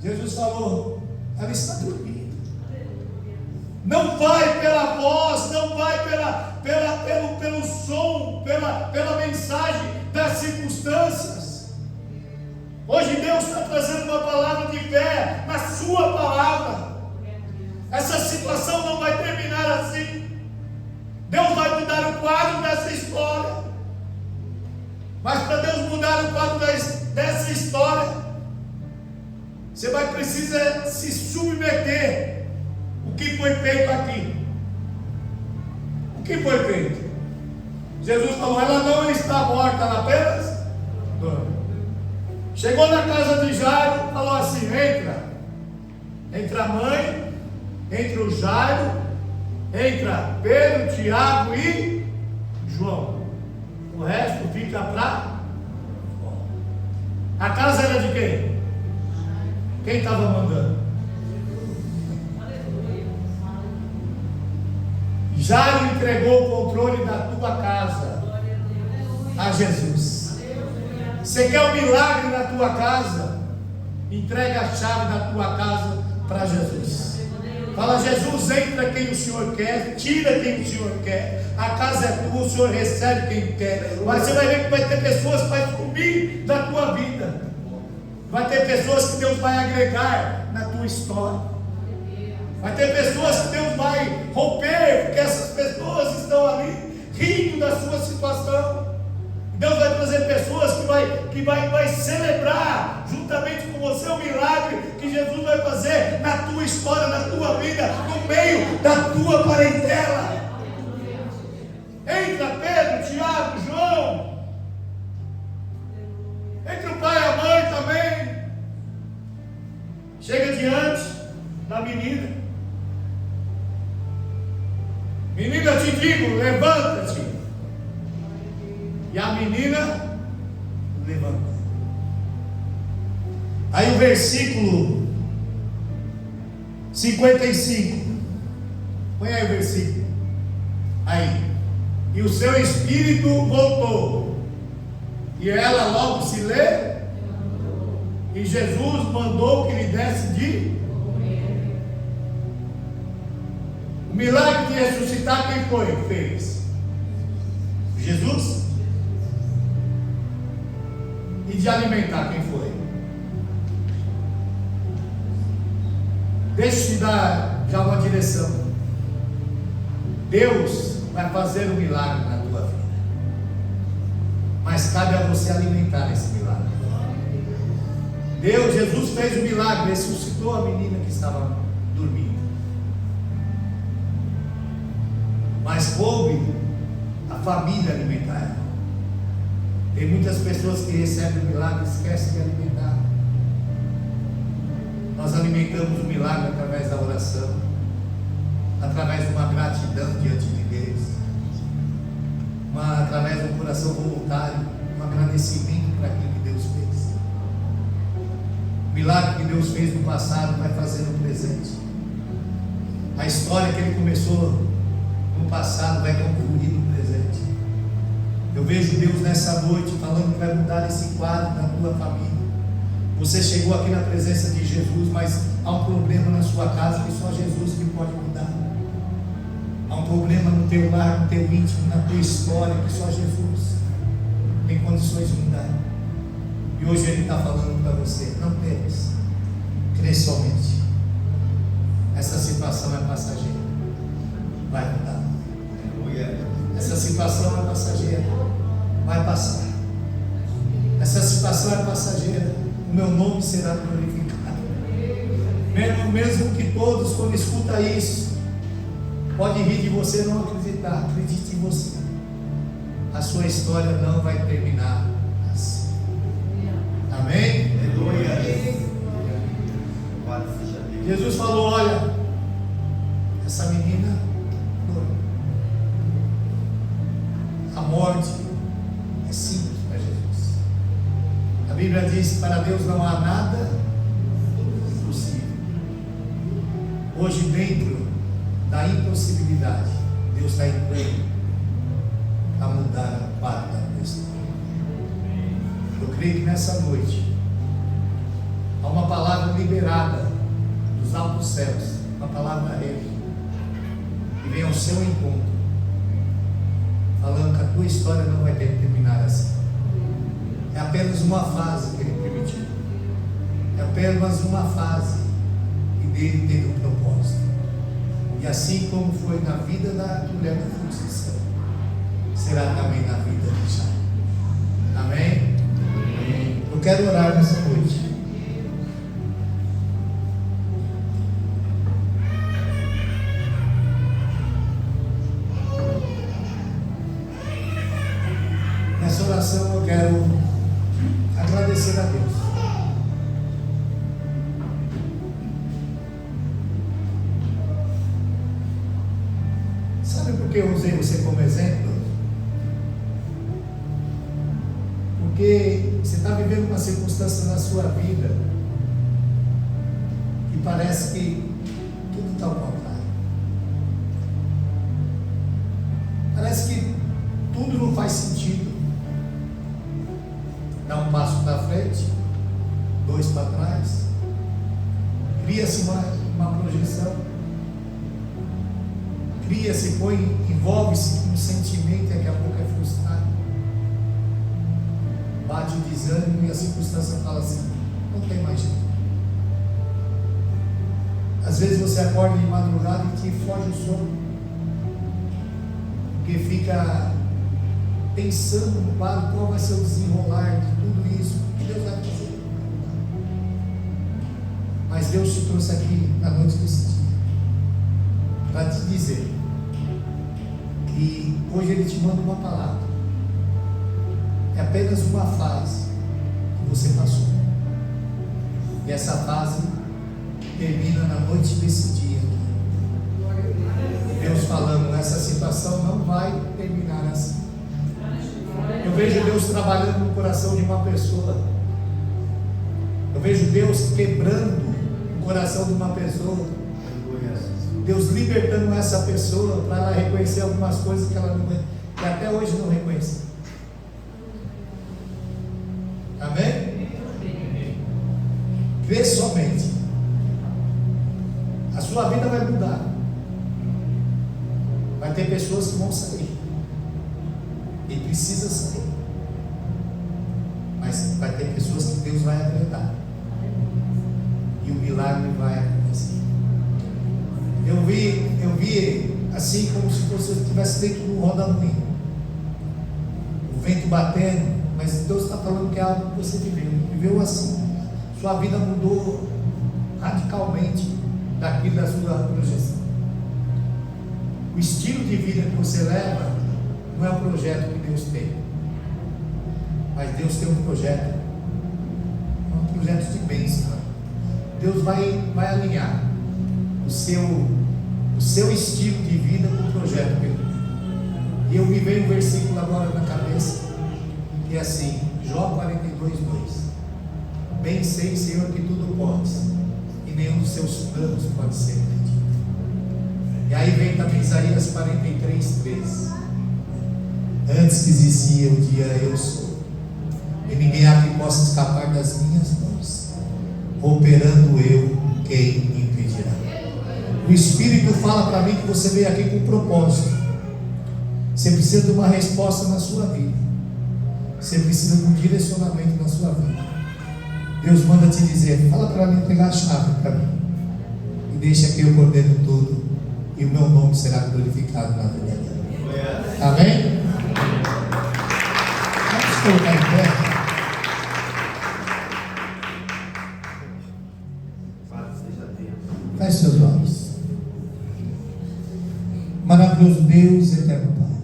Jesus falou: ela está dormindo. Não vai pela voz, não vai pelo som, pela mensagem das circunstâncias. Hoje Deus está trazendo uma palavra de fé na sua palavra. Essa situação não vai terminar assim. Deus vai mudar o quadro dessa história. Mas para Deus mudar o quadro dessa história, você vai precisar se submeter. O que foi feito aqui? O que foi feito? Jesus falou: ela não está morta, ela apenas dorme. Chegou na casa de Jairo, falou assim: entra a mãe, entra o Jairo, entra Pedro, Tiago e João. O resto fica para fora. A casa era de quem? Quem estava mandando? Jairo entregou o controle da tua casa a Jesus. Você quer um milagre na tua casa? Entrega a chave da tua casa para Jesus. Fala: Jesus, entra quem o Senhor quer, tira quem o Senhor quer. A casa é tua, o Senhor recebe quem quer. Mas você vai ver que vai ter pessoas que vai subir na tua vida. Vai ter pessoas que Deus vai agregar na tua história. Vai ter pessoas que Deus vai romper, porque essas pessoas estão ali rindo da sua situação. Deus vai trazer pessoas que vai celebrar juntamente com você o milagre que Jesus vai fazer na tua história, na tua vida, no meio da tua parentela. Entra Pedro, Tiago, João. Entra o pai e a mãe também. Chega diante da menina. Menina, eu te digo, levanta-te. E a menina levanta. Aí o versículo 55. Põe aí o versículo. Aí. E o seu espírito voltou. E ela logo se lê. E Jesus mandou que lhe desse de o milagre de ressuscitar. Quem foi que fez? Jesus. E de alimentar, quem foi? Deixa eu te dar já uma direção. Deus vai fazer um milagre na tua vida, mas cabe a você alimentar esse milagre. Jesus fez o milagre, ressuscitou a menina que estava dormindo, mas coube a família alimentar ela. Tem muitas pessoas que recebem o milagre e esquecem de alimentar. Nós alimentamos o milagre através da oração, através de uma gratidão diante de Deus, através de um coração voluntário, um agradecimento para aquilo que Deus fez. O milagre que Deus fez no passado vai fazer no presente. A história que Ele começou no passado vai concluir no presente. Eu vejo Deus nessa noite falando que vai mudar esse quadro na tua família. Você chegou aqui na presença de Jesus, mas há um problema na sua casa que só Jesus que pode mudar. Há um problema no teu lar, no teu íntimo, na tua história, que só Jesus tem condições de mudar. E hoje Ele está falando para você: não temas, crê somente. Essa situação é passageira, vai mudar. Essa situação é passageira, vai passar. Essa situação é passageira, o meu nome será glorificado. Mesmo que todos, quando escuta isso, pode rir de você, não acreditar. Acredite em você. A sua história não vai terminar assim. Amém? Jesus falou: olha, essa menina dorme. A morte é simples para Jesus. A Bíblia diz que para Deus não há nada impossível. Hoje, dentro da impossibilidade, Deus está entrando a mudar a parte da tua história. Eu creio que nessa noite há uma palavra liberada dos altos céus, uma palavra rei, que vem ao seu encontro, falando que a tua história não vai ter que terminar assim. É apenas uma fase que Ele permitiu. É apenas uma fase que dele teve um propósito. E assim como foi na vida da mulher da frustração, será também na vida de Jairo. Amém? Amém? Eu quero orar nessa noite. Nessa oração eu quero agradecer a Deus. Sabe por que eu usei você como exemplo? Porque você está vivendo uma circunstância na sua vida que parece que tudo está ao contrário. 2 para trás. Cria-se uma projeção. Cria-se, envolve-se com um sentimento e daqui a pouco é frustrado. Bate o desânimo e a circunstância fala assim: não tem mais jeito. Às vezes você acorda de madrugada e te foge o sono, porque fica pensando no qual vai ser o desenrolar de tudo isso, o que Deus vai fazer. Mas Deus te trouxe aqui na noite desse dia para te dizer que hoje Ele te manda uma palavra. É apenas uma fase que você passou, e essa fase termina na noite desse dia aqui. Deus falando: essa situação não vai terminar assim. Eu vejo Deus trabalhando no coração de uma pessoa. Eu vejo Deus quebrando o coração de uma pessoa. Deus libertando essa pessoa para ela reconhecer algumas coisas que ela não, que até hoje não reconhece. Amém? Crê somente. A sua vida vai mudar. Vai ter pessoas que vão sair. E precisa sair. Mas vai ter pessoas que Deus vai agradar. E o milagre vai acontecer. Eu vi assim como se você estivesse dentro de um rodamuinho. O vento batendo, mas Deus está falando que é algo que você viveu assim. Sua vida mudou radicalmente daquilo da sua projeção. O estilo de vida que você leva não é o projeto que Deus tem, mas Deus tem um projeto de bênção. Deus vai alinhar o seu estilo de vida com o projeto que Ele tem. E eu me veio um versículo agora na cabeça, que é assim, Jó 42:2. Bem sei, Senhor, que tudo podes, e nenhum dos seus planos pode ser impedido. E aí vem também Isaías 43:13. Antes que existia o dia, eu sou, e ninguém há que possa escapar das minhas mãos. Operando eu, quem me impedirá? O Espírito fala para mim que você veio aqui com um propósito. Você precisa de uma resposta na sua vida. Você precisa de um direcionamento na sua vida. Deus manda te dizer: fala para mim pegar a chave para mim, e deixa que eu coordeno tudo, e o meu nome será glorificado na vida dela. Amém? Vamos colocar em pé. Feche seus olhos. Maravilhoso Deus, eterno Pai,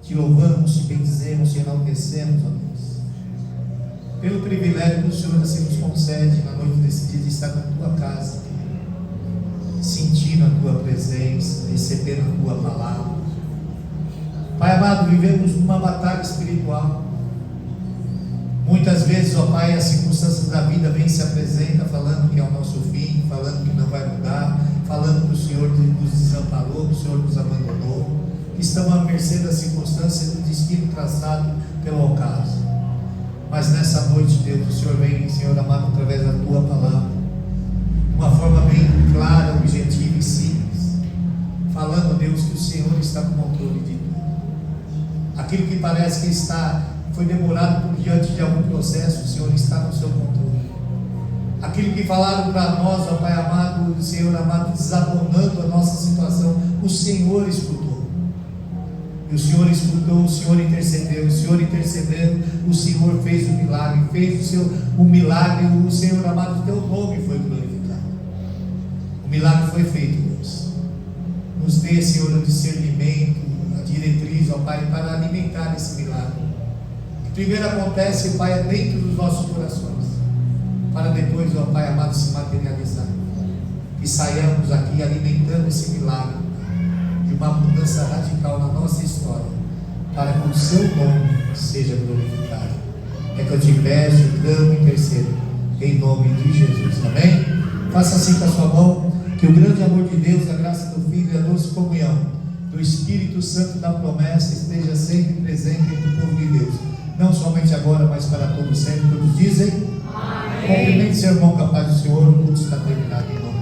te louvamos, te bendizemos, te enaltecemos, ó Deus, pelo privilégio que o Senhor assim nos concede na noite desse dia de estar na tua casa, sentindo a tua presença, recebendo a tua palavra. Pai amado, vivemos numa batalha espiritual. Muitas vezes, ó Pai, as circunstâncias da vida vêm e se apresentam falando que é o nosso fim, falando que não vai mudar, falando que o Senhor nos desamparou, que o Senhor nos abandonou, que estamos à mercê das circunstâncias e do destino traçado pelo ocaso. Mas nessa noite, Deus, o Senhor vem, Senhor amado, através da tua palavra, de uma forma bem clara, objetiva e simples, falando, Deus, que o Senhor está no controle de tudo. Aquilo que parece que foi demorado por diante de algum processo, o Senhor está no seu controle. Aquilo que falaram para nós, ó Pai amado, Senhor amado, desabonando a nossa situação, o Senhor escutou. E o Senhor escutou, o Senhor intercedeu, o Senhor intercedeu, o Senhor fez o milagre, o milagre, o Senhor amado, o teu nome foi glorificado. O milagre foi feito, Deus. Nos dê, Senhor, o discernimento, a diretriz, ó Pai, para alimentar esse milagre. Primeiro acontece, Pai, dentro dos nossos corações, para depois, ó Pai amado, se materializar. Que saiamos aqui alimentando esse milagre de uma mudança radical na nossa história, para que o seu nome seja glorificado. É que eu te peço, clamo e intercedo, em nome de Jesus. Amém? Faça assim com a sua mão, que o grande amor de Deus, a graça do Filho e a doce comunhão do Espírito Santo da promessa esteja sempre presente entre o povo de Deus. Não somente agora, mas para todos sempre. Todos dizem amém. sermão capaz do Senhor, o culto está terminado em nome